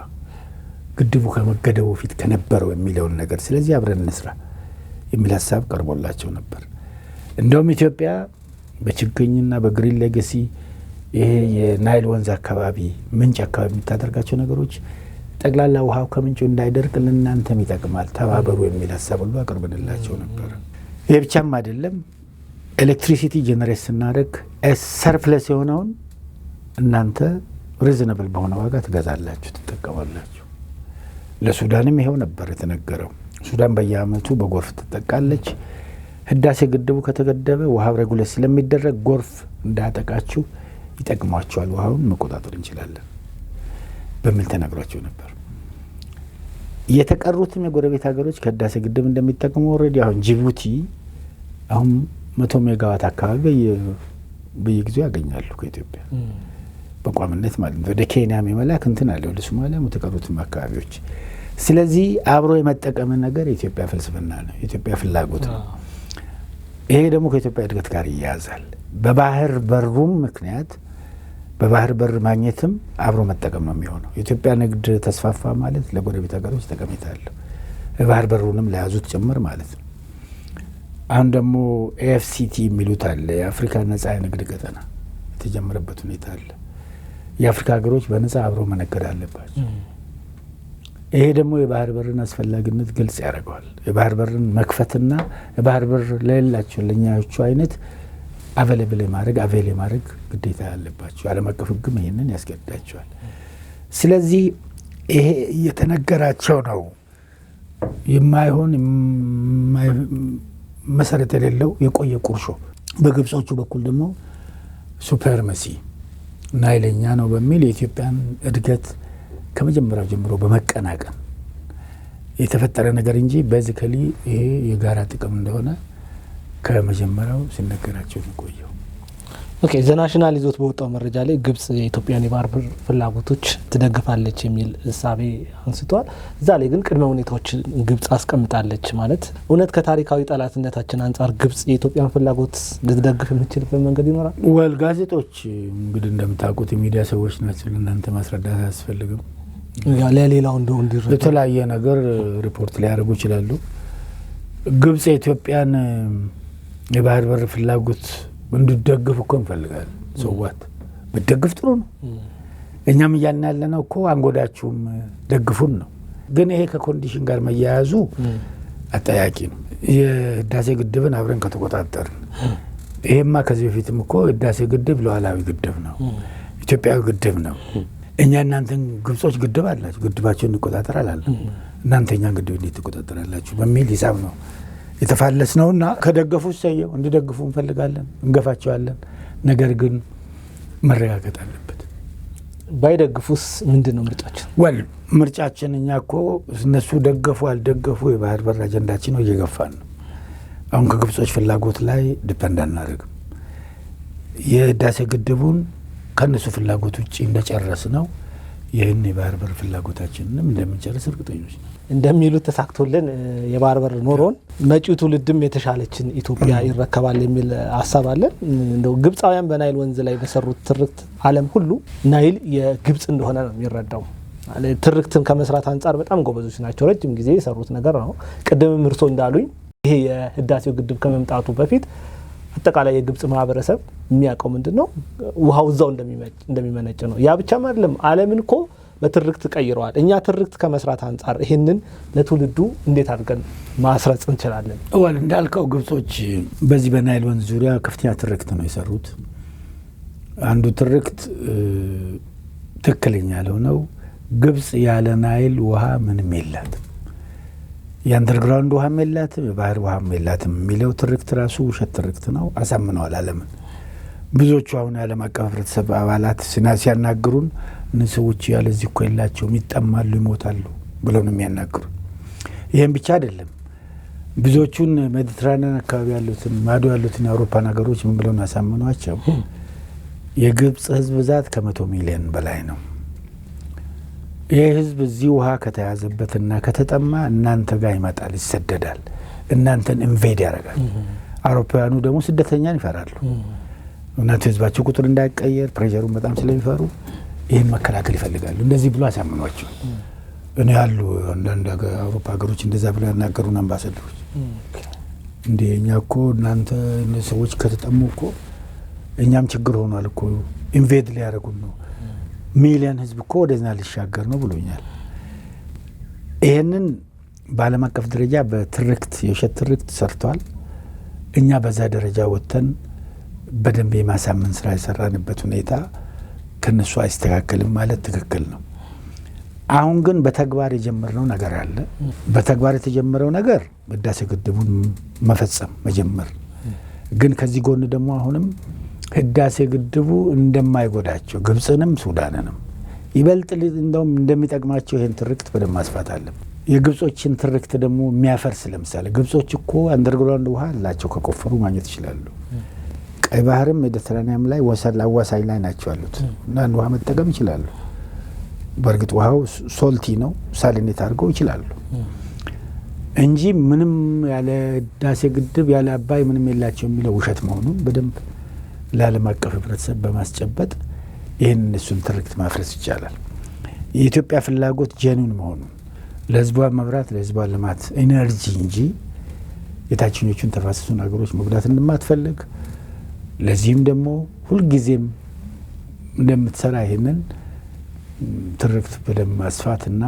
ግድቡ ከመገደቡ ፊት ከነበረው የሚለውን ነገር ስለዚህ አብረን እንስራ የሚል ሀሳብ ቀርቦላቸው ነበር። እንደውም ኢትዮጵያ በችግኝና በግሪን ሌጋሲ ይሄ የናይል ወንዝ አካባቢ ምንጭ አካባቢ የምታደርጋቸው ነገሮች ጠቅላላ ውሃው ከምንጩ እንዳይደርቅ ለእናንተም ይጠቅማል ተባበሩ የሚል ሀሳብ ሁሉ አቅርበንላቸው ነበር። ይሄ ብቻም አይደለም። ኤሌክትሪሲቲ ጄኔሬት ስናደርግ ሰርፕለስ የሆነውን እናንተ ሪዝነብል በሆነ ዋጋ ትገዛላችሁ፣ ትጠቀማላችሁ። ለሱዳንም ይሄው ነበር የተነገረው። ሱዳን በየአመቱ በጎርፍ ትጠቃለች። ህዳሴ ግድቡ ከተገደበ ውሃው ሬጉሌት ስለሚደረግ ጎርፍ እንዳያጠቃችሁ ይጠቅሟቸዋል፣ ውሃውን መቆጣጠር እንችላለን በሚል ተነግሯቸው ነበር። የተቀሩትም የጎረቤት ሀገሮች ከህዳሴ ግድብ እንደሚጠቅሙ ኦልሬዲ አሁን ጅቡቲ አሁን 100 ሜጋዋት አካባቢ በየጊዜው ያገኛሉ ከኢትዮጵያ በቋምነት ማለት ነው። ወደ ኬንያም የመላክ እንትን አለ፣ ወደ ሶማሊያም የተቀሩትም አካባቢዎች። ስለዚህ አብሮ የመጠቀም ነገር የኢትዮጵያ ፍልስፍና ነው፣ የኢትዮጵያ ፍላጎት ነው። ይሄ ደግሞ ከኢትዮጵያ እድገት ጋር ይያያዛል። በባህር በሩም ምክንያት በባህር በር ማግኘትም አብሮ መጠቀም ነው የሚሆነው። የኢትዮጵያ ንግድ ተስፋፋ ማለት ለጎረቤት ሀገሮች ጠቀሜታ አለው፣ የባህር በሩንም ለያዙት ጭምር ማለት ነው። አሁን ደግሞ ኤፍሲቲ የሚሉት አለ፣ የአፍሪካ ነጻ የንግድ ቀጠና የተጀመረበት ሁኔታ አለ። የአፍሪካ ሀገሮች በነጻ አብሮ መነገድ አለባቸው። ይሄ ደግሞ የባህር በርን አስፈላጊነት ግልጽ ያደርገዋል። የባህር በርን መክፈትና የባህር በር ለሌላቸው ለኛዎቹ አይነት አቬሌብል የማድረግ ግዴታ ያለባቸው ዓለም አቀፍ ሕግም ይሄንን ያስገድዳቸዋል። ስለዚህ ይሄ እየተነገራቸው ነው። የማይሆን መሰረት የሌለው የቆየ ቁርሾ በግብጾቹ በኩል ደግሞ ሱፐርመሲ ናይለኛ ነው በሚል የኢትዮጵያን እድገት ከመጀመሪያው ጀምሮ በመቀናቀን የተፈጠረ ነገር እንጂ ቤዚካሊ ይሄ የጋራ ጥቅም እንደሆነ ከመጀመሪያው ሲነገራቸው ቆየው። ኦኬ ዘናሽናል ይዞት በወጣው መረጃ ላይ ግብጽ የኢትዮጵያን የባህር በር ፍላጎቶች ትደግፋለች የሚል እሳቤ አንስቷል። እዛ ላይ ግን ቅድመ ሁኔታዎችን ግብጽ አስቀምጣለች። ማለት እውነት ከታሪካዊ ጠላትነታችን አንጻር ግብጽ የኢትዮጵያን ፍላጎት ልትደግፍ የምትችልበት መንገድ ይኖራል? ወል ጋዜጦች እንግዲህ እንደምታውቁት የሚዲያ ሰዎች ናቸው፣ ለእናንተ ማስረዳት አያስፈልግም። ለሌላው እንደው እንዲረዳ የተለያየ ነገር ሪፖርት ሊያደርጉ ይችላሉ። ግብጽ የኢትዮጵያን የባህር በር ፍላጎት እንድትደግፍ እኮ እንፈልጋለን። ሰዋት ብትደግፍ ጥሩ ነው። እኛም እያልን ያለነው እኮ አንጎዳችሁም ደግፉን ነው። ግን ይሄ ከኮንዲሽን ጋር መያያዙ አጠያቂ ነው። የህዳሴ ግድብን አብረን ከተቆጣጠርን ይሄማ ከዚህ በፊትም እኮ ህዳሴ ግድብ ሉዓላዊ ግድብ ነው፣ ኢትዮጵያዊ ግድብ ነው። እኛ እናንተን ግብጾች ግድብ አላችሁ፣ ግድባቸውን እንቆጣጠር አላለም። እናንተ እኛን ግድብ እንዴት ትቆጣጠራላችሁ በሚል ሂሳብ ነው የተፋለስ ነውና ከደገፉ ሰየው እንዲደግፉ እንፈልጋለን፣ እንገፋቸዋለን። ነገር ግን መረጋገጥ አለበት። ባይደግፉስ ምንድነው ምርጫችን? ምርጫችን እኛ እኮ እነሱ ደገፉ አልደገፉ የባህር በር አጀንዳችን ነው፣ እየገፋን ነው። አሁን ከግብጾች ፍላጎት ላይ ዲፔንድ አናደርግም። የህዳሴ ግድቡን ከነሱ ፍላጎት ውጪ እንደጨረስ ነው ይህን የባህር በር ፍላጎታችንንም እንደምንጨርስ እርግጠኞች ነው። እንደሚሉት ተሳክቶልን የባህር በር ኖሮን መጪው ትውልድም የተሻለችን ኢትዮጵያ ይረከባል የሚል ሀሳብ አለን። እንደው ግብጻውያን በናይል ወንዝ ላይ በሰሩት ትርክት ዓለም ሁሉ ናይል የግብጽ እንደሆነ ነው የሚረዳው። ትርክትን ከመስራት አንጻር በጣም ጎበዞች ናቸው። ረጅም ጊዜ የሰሩት ነገር ነው። ቅድም እርሶ እንዳሉኝ ይሄ የህዳሴው ግድብ ከመምጣቱ በፊት አጠቃላይ የግብጽ ማህበረሰብ የሚያውቀው ምንድነው ውሃው እዛው እንደሚመነጭ ነው። ያ ብቻም አይደለም፣ ዓለምን እኮ በትርክት ቀይረዋል። እኛ ትርክት ከመስራት አንጻር ይሄንን ለትውልዱ እንዴት አድርገን ማስረጽ እንችላለን? እንዳልከው ግብጾች በዚህ በናይል ወንዝ ዙሪያ ከፍተኛ ትርክት ነው የሰሩት። አንዱ ትርክት ትክክለኛ ያልሆነው ግብጽ ያለ ናይል ውሃ ምንም የላትም፣ የአንደርግራውንድ ውሃም የላትም፣ የባህር ውሃም የላትም የሚለው ትርክት ራሱ ውሸት ትርክት ነው። አሳምነዋል ዓለምን። ብዙዎቹ አሁን የዓለም አቀፍ ህብረተሰብ አባላት ሲያናግሩን እነዚህ ሰዎች ያለዚህ እኮ የላቸውም፣ ይጠማሉ፣ ይሞታሉ ብለው ነው የሚያናግሩ። ይህም ብቻ አይደለም። ብዙዎቹን ሜዲትራኒያን አካባቢ ያሉትን ማዶ ያሉትን የአውሮፓን ሀገሮች ምን ብለው ያሳምኗቸው? የግብጽ ህዝብ ብዛት ከ100 ሚሊዮን በላይ ነው። ይህ ህዝብ እዚህ ውሃ ከተያዘበትና ከተጠማ እናንተ ጋር ይመጣል፣ ይሰደዳል፣ እናንተን ኢንቬድ ያደርጋል። አውሮፓውያኑ ደግሞ ስደተኛን ይፈራሉ። እናንተ ህዝባቸው ቁጥር እንዳይቀየር ፕሬሸሩን በጣም ስለሚፈሩ ይህን መከላከል ይፈልጋሉ። እንደዚህ ብሎ አሳምኗቸው እኔ ያሉ አንዳንድ አውሮፓ ሀገሮች እንደዛ ብሎ ያናገሩን አምባሳደሮች እንዴ እኛ እኮ እናንተ ሰዎች ከተጠሙ እኮ እኛም ችግር ሆኗል እኮ ኢንቬድ ሊያደርጉን ነው፣ ሚሊዮን ህዝብ እኮ ወደዛ ሊሻገር ነው ብሎኛል። ይህንን በዓለም አቀፍ ደረጃ በትርክት የውሸት ትርክት ሰርቷል። እኛ በዛ ደረጃ ወጥተን በደንብ የማሳመን ስራ የሰራንበት ሁኔታ ከነሱ አይስተካከልም ማለት ትክክል ነው። አሁን ግን በተግባር የጀመርነው ነገር አለ። በተግባር የተጀመረው ነገር ህዳሴ ግድቡን መፈጸም መጀመር፣ ግን ከዚህ ጎን ደግሞ አሁንም ህዳሴ ግድቡ እንደማይጎዳቸው ግብጽንም ሱዳንንም ይበልጥ እንደውም እንደሚጠቅማቸው ይህን ትርክት በደንብ ማስፋት አለ። የግብጾችን ትርክት ደግሞ የሚያፈርስ ለምሳሌ ግብጾች እኮ አንደርግራውንድ ውሃ አላቸው፣ ከቆፈሩ ማግኘት ይችላሉ። ቀይ ባህርም ሜዲትራኒያም ላይ አዋሳኝ ላይ ናቸው ያሉት እና ውሃ መጠቀም ይችላሉ። በእርግጥ ውሃው ሶልቲ ነው፣ ሳሊኔት አድርገው ይችላሉ እንጂ ምንም ያለ ህዳሴ ግድብ ያለ አባይ ምንም የላቸው የሚለው ውሸት መሆኑን በደንብ ለዓለም አቀፍ ህብረተሰብ በማስጨበጥ ይህን እሱን ትርክት ማፍረስ ይቻላል። የኢትዮጵያ ፍላጎት ጀኑን መሆኑን ለህዝቧ መብራት፣ ለህዝቧ ልማት፣ ኢነርጂ እንጂ የታችኞቹን ተፋሰሱን ሀገሮች መጉዳት እንደማትፈልግ ለዚህም ደግሞ ሁልጊዜም እንደምትሰራ ይህንን ትርክት በደንብ ማስፋትና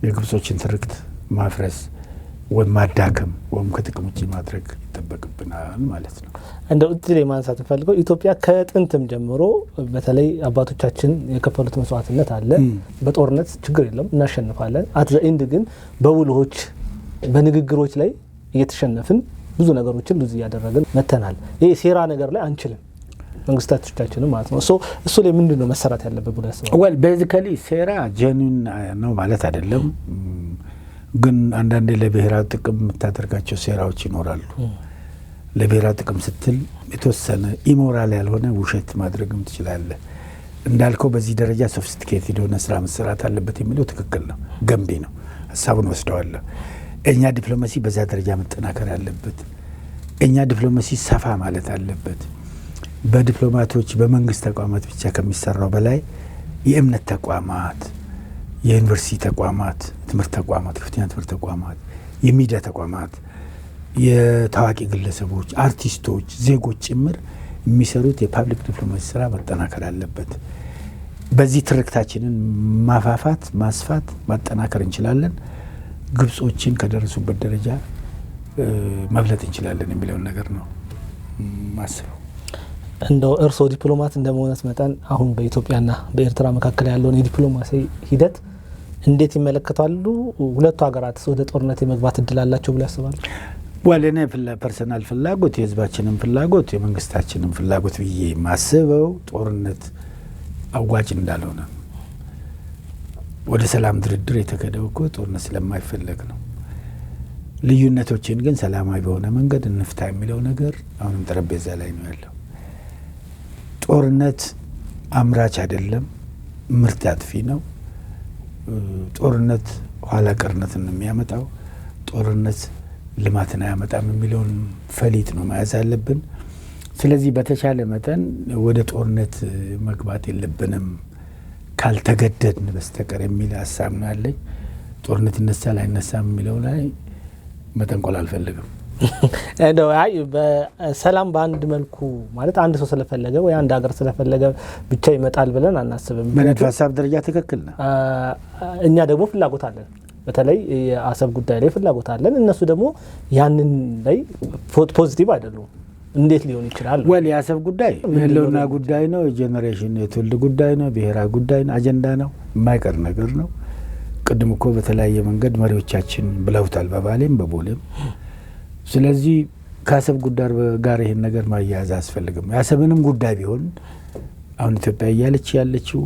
የግብጾችን ትርክት ማፍረስ ወይም ማዳከም ወይም ከጥቅም ውጭ ማድረግ ይጠበቅብናል ማለት ነው። እንደ እዚህ ላይ ማንሳት ፈልገው ኢትዮጵያ ከጥንትም ጀምሮ በተለይ አባቶቻችን የከፈሉት መስዋዕትነት አለ። በጦርነት ችግር የለም እናሸንፋለን። አት ዘ ኤንድ ግን በውሎች በንግግሮች ላይ እየተሸነፍን ብዙ ነገሮችን ብዙ እያደረግን መተናል። ይሄ ሴራ ነገር ላይ አንችልም መንግስታቶቻችን ማለት ነው። እሱ ላይ ምንድነው መሰራት ያለበት ብሎ ያስባል? ዌል ቤዚካሊ ሴራ ጀኑን ነው ማለት አይደለም፣ ግን አንዳንዴ ለብሔራዊ ጥቅም የምታደርጋቸው ሴራዎች ይኖራሉ። ለብሔራዊ ጥቅም ስትል የተወሰነ ኢሞራል ያልሆነ ውሸት ማድረግም ትችላለህ። እንዳልከው በዚህ ደረጃ ሶፊስቲኬትድ የሆነ ስራ መሰራት አለበት የሚለው ትክክል ነው፣ ገንቢ ነው፣ ሀሳቡን ወስደዋለሁ። እኛ ዲፕሎማሲ በዛ ደረጃ መጠናከር አለበት። እኛ ዲፕሎማሲ ሰፋ ማለት አለበት። በዲፕሎማቶች በመንግስት ተቋማት ብቻ ከሚሰራው በላይ የእምነት ተቋማት፣ የዩኒቨርሲቲ ተቋማት፣ ትምህርት ተቋማት፣ ከፍተኛ ትምህርት ተቋማት፣ የሚዲያ ተቋማት፣ የታዋቂ ግለሰቦች፣ አርቲስቶች፣ ዜጎች ጭምር የሚሰሩት የፓብሊክ ዲፕሎማሲ ስራ መጠናከር አለበት። በዚህ ትርክታችንን ማፋፋት፣ ማስፋት፣ ማጠናከር እንችላለን። ግብጾችን ከደረሱበት ደረጃ መብለጥ እንችላለን የሚለውን ነገር ነው ማስበው። እንደው እርስዎ ዲፕሎማት እንደመሆነት መጠን አሁን በኢትዮጵያና በኤርትራ መካከል ያለውን የዲፕሎማሲ ሂደት እንዴት ይመለከታሉ? ሁለቱ ሀገራት ወደ ጦርነት የመግባት እድል አላቸው ብለው ያስባሉ? ዋለኔ ፐርሰናል ፍላጎት፣ የህዝባችንን ፍላጎት፣ የመንግስታችንን ፍላጎት ብዬ ማስበው ጦርነት አዋጭ እንዳልሆነ። ወደ ሰላም ድርድር የተከደው እኮ ጦርነት ስለማይፈለግ ነው። ልዩነቶችን ግን ሰላማዊ በሆነ መንገድ እንፍታ የሚለው ነገር አሁንም ጠረጴዛ ላይ ነው ያለው። ጦርነት አምራች አይደለም፣ ምርት አጥፊ ነው። ጦርነት ኋላ ቀርነትን ነው የሚያመጣው። ጦርነት ልማትን አያመጣም የሚለውን ፈሊጥ ነው መያዝ አለብን። ስለዚህ በተቻለ መጠን ወደ ጦርነት መግባት የለብንም ካልተገደድን በስተቀር የሚል ሀሳብ ነው ያለኝ። ጦርነት ይነሳል አይነሳም የሚለው ላይ መጠንቆል አልፈልግም። እንደው አይ በሰላም በአንድ መልኩ ማለት አንድ ሰው ስለፈለገ ወይ አንድ ሀገር ስለፈለገ ብቻ ይመጣል ብለን አናስብም። በነጥብ ሀሳብ ደረጃ ትክክል ነው። እኛ ደግሞ ፍላጎት አለን፣ በተለይ የአሰብ ጉዳይ ላይ ፍላጎት አለን። እነሱ ደግሞ ያንን ላይ ፖዚቲቭ አይደሉም። እንዴት ሊሆን ይችላል? ወል የአሰብ ጉዳይ የህልውና ጉዳይ ነው፣ የጄኔሬሽን የትውልድ ጉዳይ ነው፣ ብሔራዊ ጉዳይ ነው፣ አጀንዳ ነው፣ የማይቀር ነገር ነው። ቅድም እኮ በተለያየ መንገድ መሪዎቻችን ብለውታል፣ በባሌም በቦሌም። ስለዚህ ከአሰብ ጉዳይ ጋር ይሄን ነገር ማያያዝ አያስፈልግም። የአሰብንም ጉዳይ ቢሆን አሁን ኢትዮጵያ እያለች ያለችው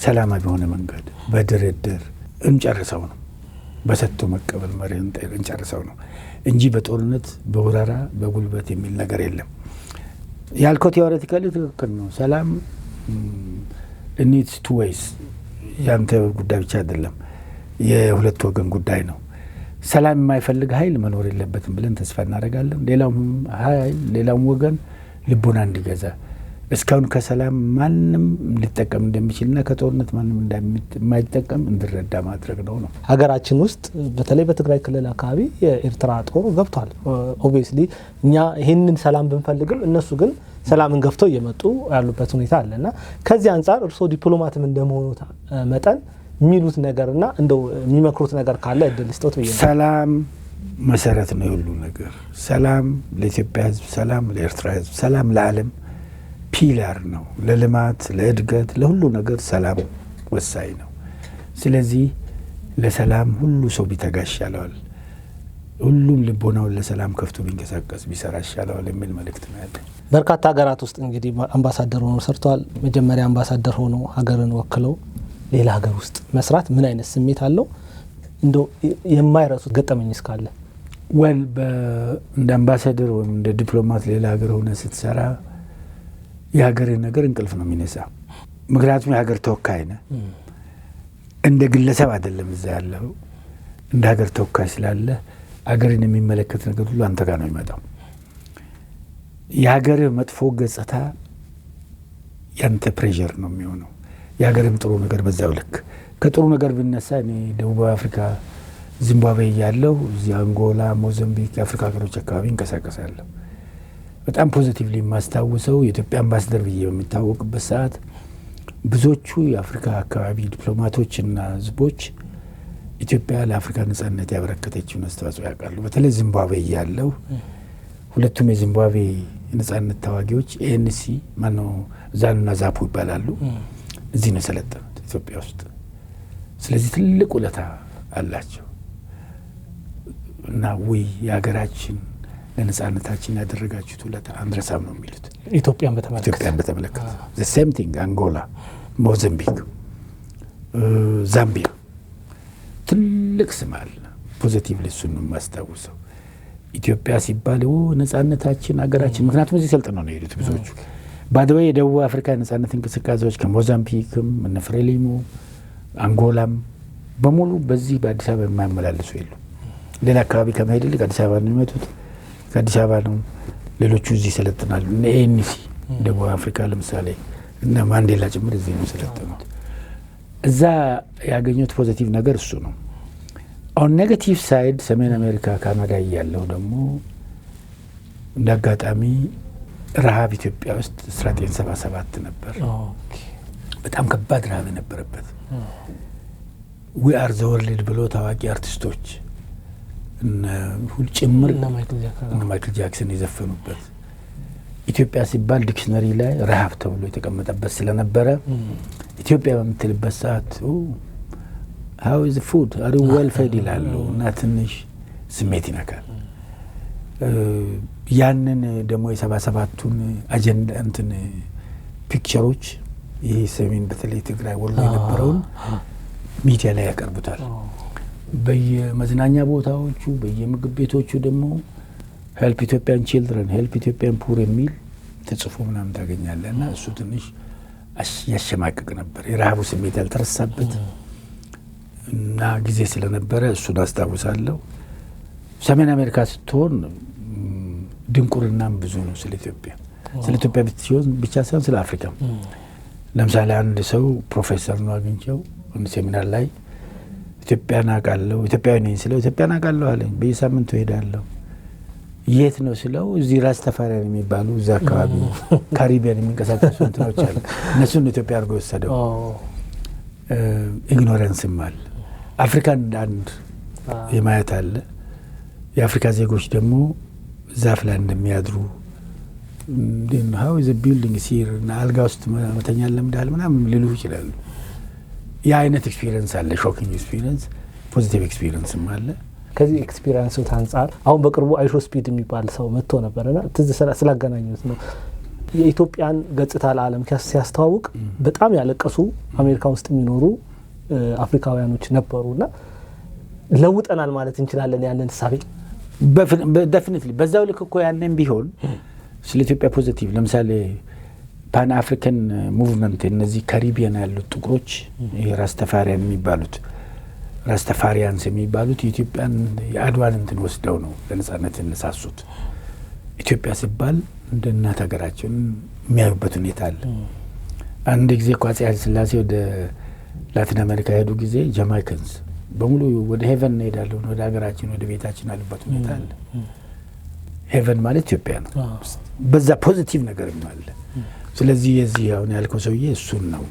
ሰላማዊ በሆነ መንገድ በድርድር እንጨርሰው ነው። በሰጥቶ መቀበል መሪን እንጨርሰው ነው እንጂ በጦርነት በወረራ በጉልበት የሚል ነገር የለም። ያልከው ቲዎሬቲካሊ ትክክል ነው። ሰላም ኒድስ ቱ ዌይስ ያንተ ጉዳይ ብቻ አይደለም፣ የሁለት ወገን ጉዳይ ነው። ሰላም የማይፈልግ ኃይል መኖር የለበትም ብለን ተስፋ እናደርጋለን። ሌላውም ኃይል ሌላውም ወገን ልቦና እንዲገዛ እስካሁን ከሰላም ማንም ሊጠቀም እንደሚችልና ከጦርነት ማንም እንደማይጠቀም እንዲረዳ ማድረግ ነው። ሀገራችን ውስጥ በተለይ በትግራይ ክልል አካባቢ የኤርትራ ጦር ገብቷል። ኦብቪየስሊ እኛ ይህንን ሰላም ብንፈልግም እነሱ ግን ሰላምን ገፍተው እየመጡ ያሉበት ሁኔታ አለና ከዚህ አንጻር እርስዎ ዲፕሎማትም እንደመሆኑ መጠን የሚሉት ነገርና እንደው የሚመክሩት ነገር ካለ እድል ስጦት ብዬ። ሰላም መሰረት ነው የሁሉ ነገር። ሰላም ለኢትዮጵያ ሕዝብ፣ ሰላም ለኤርትራ ሕዝብ፣ ሰላም ለዓለም ፒላር ነው። ለልማት ለእድገት ለሁሉ ነገር ሰላም ወሳኝ ነው። ስለዚህ ለሰላም ሁሉ ሰው ቢተጋ ይሻለዋል። ሁሉም ልቦናውን ለሰላም ከፍቶ ቢንቀሳቀስ ቢሰራ ይሻለዋል የሚል መልእክት ነው ያለኝ። በርካታ ሀገራት ውስጥ እንግዲህ አምባሳደር ሆነው ሰርተዋል። መጀመሪያ አምባሳደር ሆነው ሀገርን ወክለው ሌላ ሀገር ውስጥ መስራት ምን አይነት ስሜት አለው? እንደው የማይረሱት ገጠመኝ እስካለ? ወል እንደ አምባሳደር ወይም እንደ ዲፕሎማት ሌላ ሀገር ሆነ ስትሰራ የሀገርን ነገር እንቅልፍ ነው የሚነሳ። ምክንያቱም የሀገር ተወካይ ነህ። እንደ ግለሰብ አይደለም እዛ ያለው፣ እንደ ሀገር ተወካይ ስላለ ሀገርን የሚመለከት ነገር ሁሉ አንተ ጋር ነው የሚመጣው። የሀገር መጥፎ ገጽታ ያንተ ፕሬዠር ነው የሚሆነው። የሀገርም ጥሩ ነገር በዛው ልክ። ከጥሩ ነገር ብነሳ እኔ ደቡብ አፍሪካ ዚምባብዌ ያለው እዚህ አንጎላ፣ ሞዛምቢክ የአፍሪካ ሀገሮች አካባቢ እንቀሳቀሳለሁ። በጣም ፖዚቲቭሊ የማስታውሰው የኢትዮጵያ አምባሳደር ብዬ በሚታወቅበት ሰዓት ብዙዎቹ የአፍሪካ አካባቢ ዲፕሎማቶችና ህዝቦች ኢትዮጵያ ለአፍሪካ ነጻነት ያበረከተችውን አስተዋጽኦ ያውቃሉ። በተለይ ዚምባብዌ ያለው ሁለቱም የዚምባብዌ ነጻነት ታዋጊዎች ኤንሲ ማነው ዛኑና ዛፑ ይባላሉ። እዚህ ነው የሰለጠኑት ኢትዮጵያ ውስጥ። ስለዚህ ትልቅ ውለታ አላቸው እና የሀገራችን ለነጻነታችን ያደረጋችሁት ውለታ አንድረሳም ነው የሚሉት። ኢትዮጵያን በተመለከተ the same thing አንጎላ፣ ሞዛምቢክ፣ ዛምቢያ ትልቅ ስም አለ። ፖዚቲቭሊ እሱን ነው የማስታውሰው። ኢትዮጵያ ሲባል ነጻነታችን ሀገራችን፣ ምክንያቱም እዚህ ሰልጥነው ነው የሄዱት ብዙዎቹ። ባድወይ የደቡብ አፍሪካ ነጻነት እንቅስቃሴዎች ከሞዛምቢክም እነ ፍሬሊሞ አንጎላም በሙሉ በዚህ በአዲስ አበባ የማያመላልሱ የሉ። ሌላ አካባቢ ከመሄድ ይልቅ አዲስ አበባ ነው የሚመጡት። ከአዲስ አበባ ነው ሌሎቹ እዚህ ይሰለጥናሉ። እነ ኤንሲ ደቡብ አፍሪካ ለምሳሌ እና ማንዴላ ጭምር እዚህ ነው የሰለጠኑት። እዛ ያገኙት ፖዚቲቭ ነገር እሱ ነው። አሁን ኔጋቲቭ ሳይድ ሰሜን አሜሪካ ካናዳ ያለው ደግሞ እንደ አጋጣሚ ረሃብ ኢትዮጵያ ውስጥ 1977 ነበር። በጣም ከባድ ረሃብ የነበረበት ዊ አር ዘ ወርልድ ብሎ ታዋቂ አርቲስቶች ጭምር እነ ማይክል ጃክሰን የዘፈኑበት ኢትዮጵያ ሲባል ዲክሽነሪ ላይ ረሃብ ተብሎ የተቀመጠበት ስለነበረ ኢትዮጵያ በምትልበት ሰዓት how is the food are you well fed ይላሉ እና ትንሽ ስሜት ይነካል። ያንን ደግሞ የ77ቱን አጀንዳ እንትን ፒክቸሮች ይሄ ሰሜን በተለይ ትግራይ ወሎ የነበረውን ሚዲያ ላይ ያቀርቡታል። በየመዝናኛ ቦታዎቹ በየምግብ ቤቶቹ ደግሞ ሄልፕ ኢትዮጵያን ቺልድረን ሄልፕ ኢትዮጵያን ፑር የሚል ተጽፎ ምናምን ታገኛለህ እና እሱ ትንሽ ያሸማቅቅ ነበር። የረሃቡ ስሜት ያልተረሳበት እና ጊዜ ስለነበረ እሱን አስታውሳለሁ። ሰሜን አሜሪካ ስትሆን ድንቁርናም ብዙ ነው ስለ ኢትዮጵያ ብቻ ሳይሆን ስለ አፍሪካም። ለምሳሌ አንድ ሰው ፕሮፌሰር ነው አግኝቼው አንድ ሴሚናር ላይ ኢትዮጵያን አውቃለሁ ኢትዮጵያዊ ነኝ ስለው ኢትዮጵያን አውቃለሁ አለኝ። በየሳምንቱ እሄዳለሁ። የት ነው ስለው እዚህ ራስ ተፈሪያን የሚባሉ እዛ አካባቢ ካሪቢያን የሚንቀሳቀሱ እንትኖች አሉ። እነሱን ኢትዮጵያ አድርጎ ወሰደው። ኢግኖረንስም አለ። አፍሪካን እንደ አንድ የማየት አለ። የአፍሪካ ዜጎች ደግሞ ዛፍ ላይ እንደሚያድሩ how is a building here እና አልጋ ውስጥ መተኛ ለምዳል ምናምን ሊሉ ይችላሉ። ያ አይነት ኤክስፒሪየንስ አለ። ሾኪንግ ኤክስፒሪየንስ፣ ፖዚቲቭ ኤክስፒሪየንስም አለ። ከዚህ ኤክስፒሪየንስ አንጻር አሁን በቅርቡ አይሾ ስፒድ የሚባል ሰው መጥቶ ነበርና ትዝ ስላገናኙት ነው የኢትዮጵያን ገጽታ ለዓለም ሲያስተዋውቅ በጣም ያለቀሱ አሜሪካ ውስጥ የሚኖሩ አፍሪካውያኖች ነበሩና ለውጠናል ማለት እንችላለን ያንን ሳቢ ዴፊኒትሊ በዛው ልክ እኮ ያንን ቢሆን ስለ ኢትዮጵያ ፖዚቲቭ ለምሳሌ ፓን አፍሪካን ሙቭመንት እነዚህ ካሪቢያን ያሉት ጥቁሮች ራስተፋሪያን የሚባሉት የኢትዮጵያን የአድዋን እንትን ወስደው ነው ለነጻነት እነሳሱት። ኢትዮጵያ ሲባል እንደ እናት ሀገራችን የሚያዩበት ሁኔታ አለ። አንድ ጊዜ አፄ ኃይለ ሥላሴ ወደ ላቲን አሜሪካ ሄዱ ጊዜ ጃማይካንስ በሙሉ ወደ ሄቨን እንሄዳለን ወደ ሀገራችን ወደ ቤታችን አሉበት ሁኔታ አለ። ሄቨን ማለት ኢትዮጵያ ነው። በዛ ፖዚቲቭ ነገርም አለ። ስለዚህ የዚህ አሁን ያልከው ሰውዬ እሱን ነው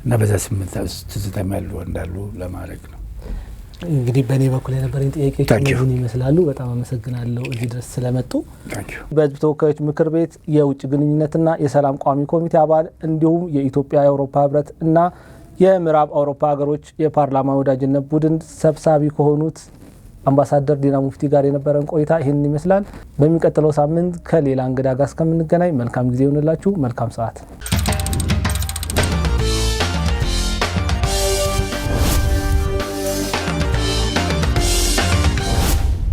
እና በዛ ስሜት ትዝታም ያሉ እንዳሉ ለማድረግ ነው። እንግዲህ በእኔ በኩል የነበረኝ ጥያቄዎች እነዚህን ይመስላሉ። በጣም አመሰግናለሁ እዚህ ድረስ ስለመጡ። በሕዝብ ተወካዮች ምክር ቤት የውጭ ግንኙነትና የሰላም ቋሚ ኮሚቴ አባል እንዲሁም የኢትዮጵያ የአውሮፓ ህብረት እና የምዕራብ አውሮፓ ሀገሮች የፓርላማ ወዳጅነት ቡድን ሰብሳቢ ከሆኑት አምባሳደር ዲና ሙፍቲ ጋር የነበረን ቆይታ ይህንን ይመስላል። በሚቀጥለው ሳምንት ከሌላ እንግዳ ጋር እስከምንገናኝ መልካም ጊዜ ይሁንላችሁ። መልካም ሰዓት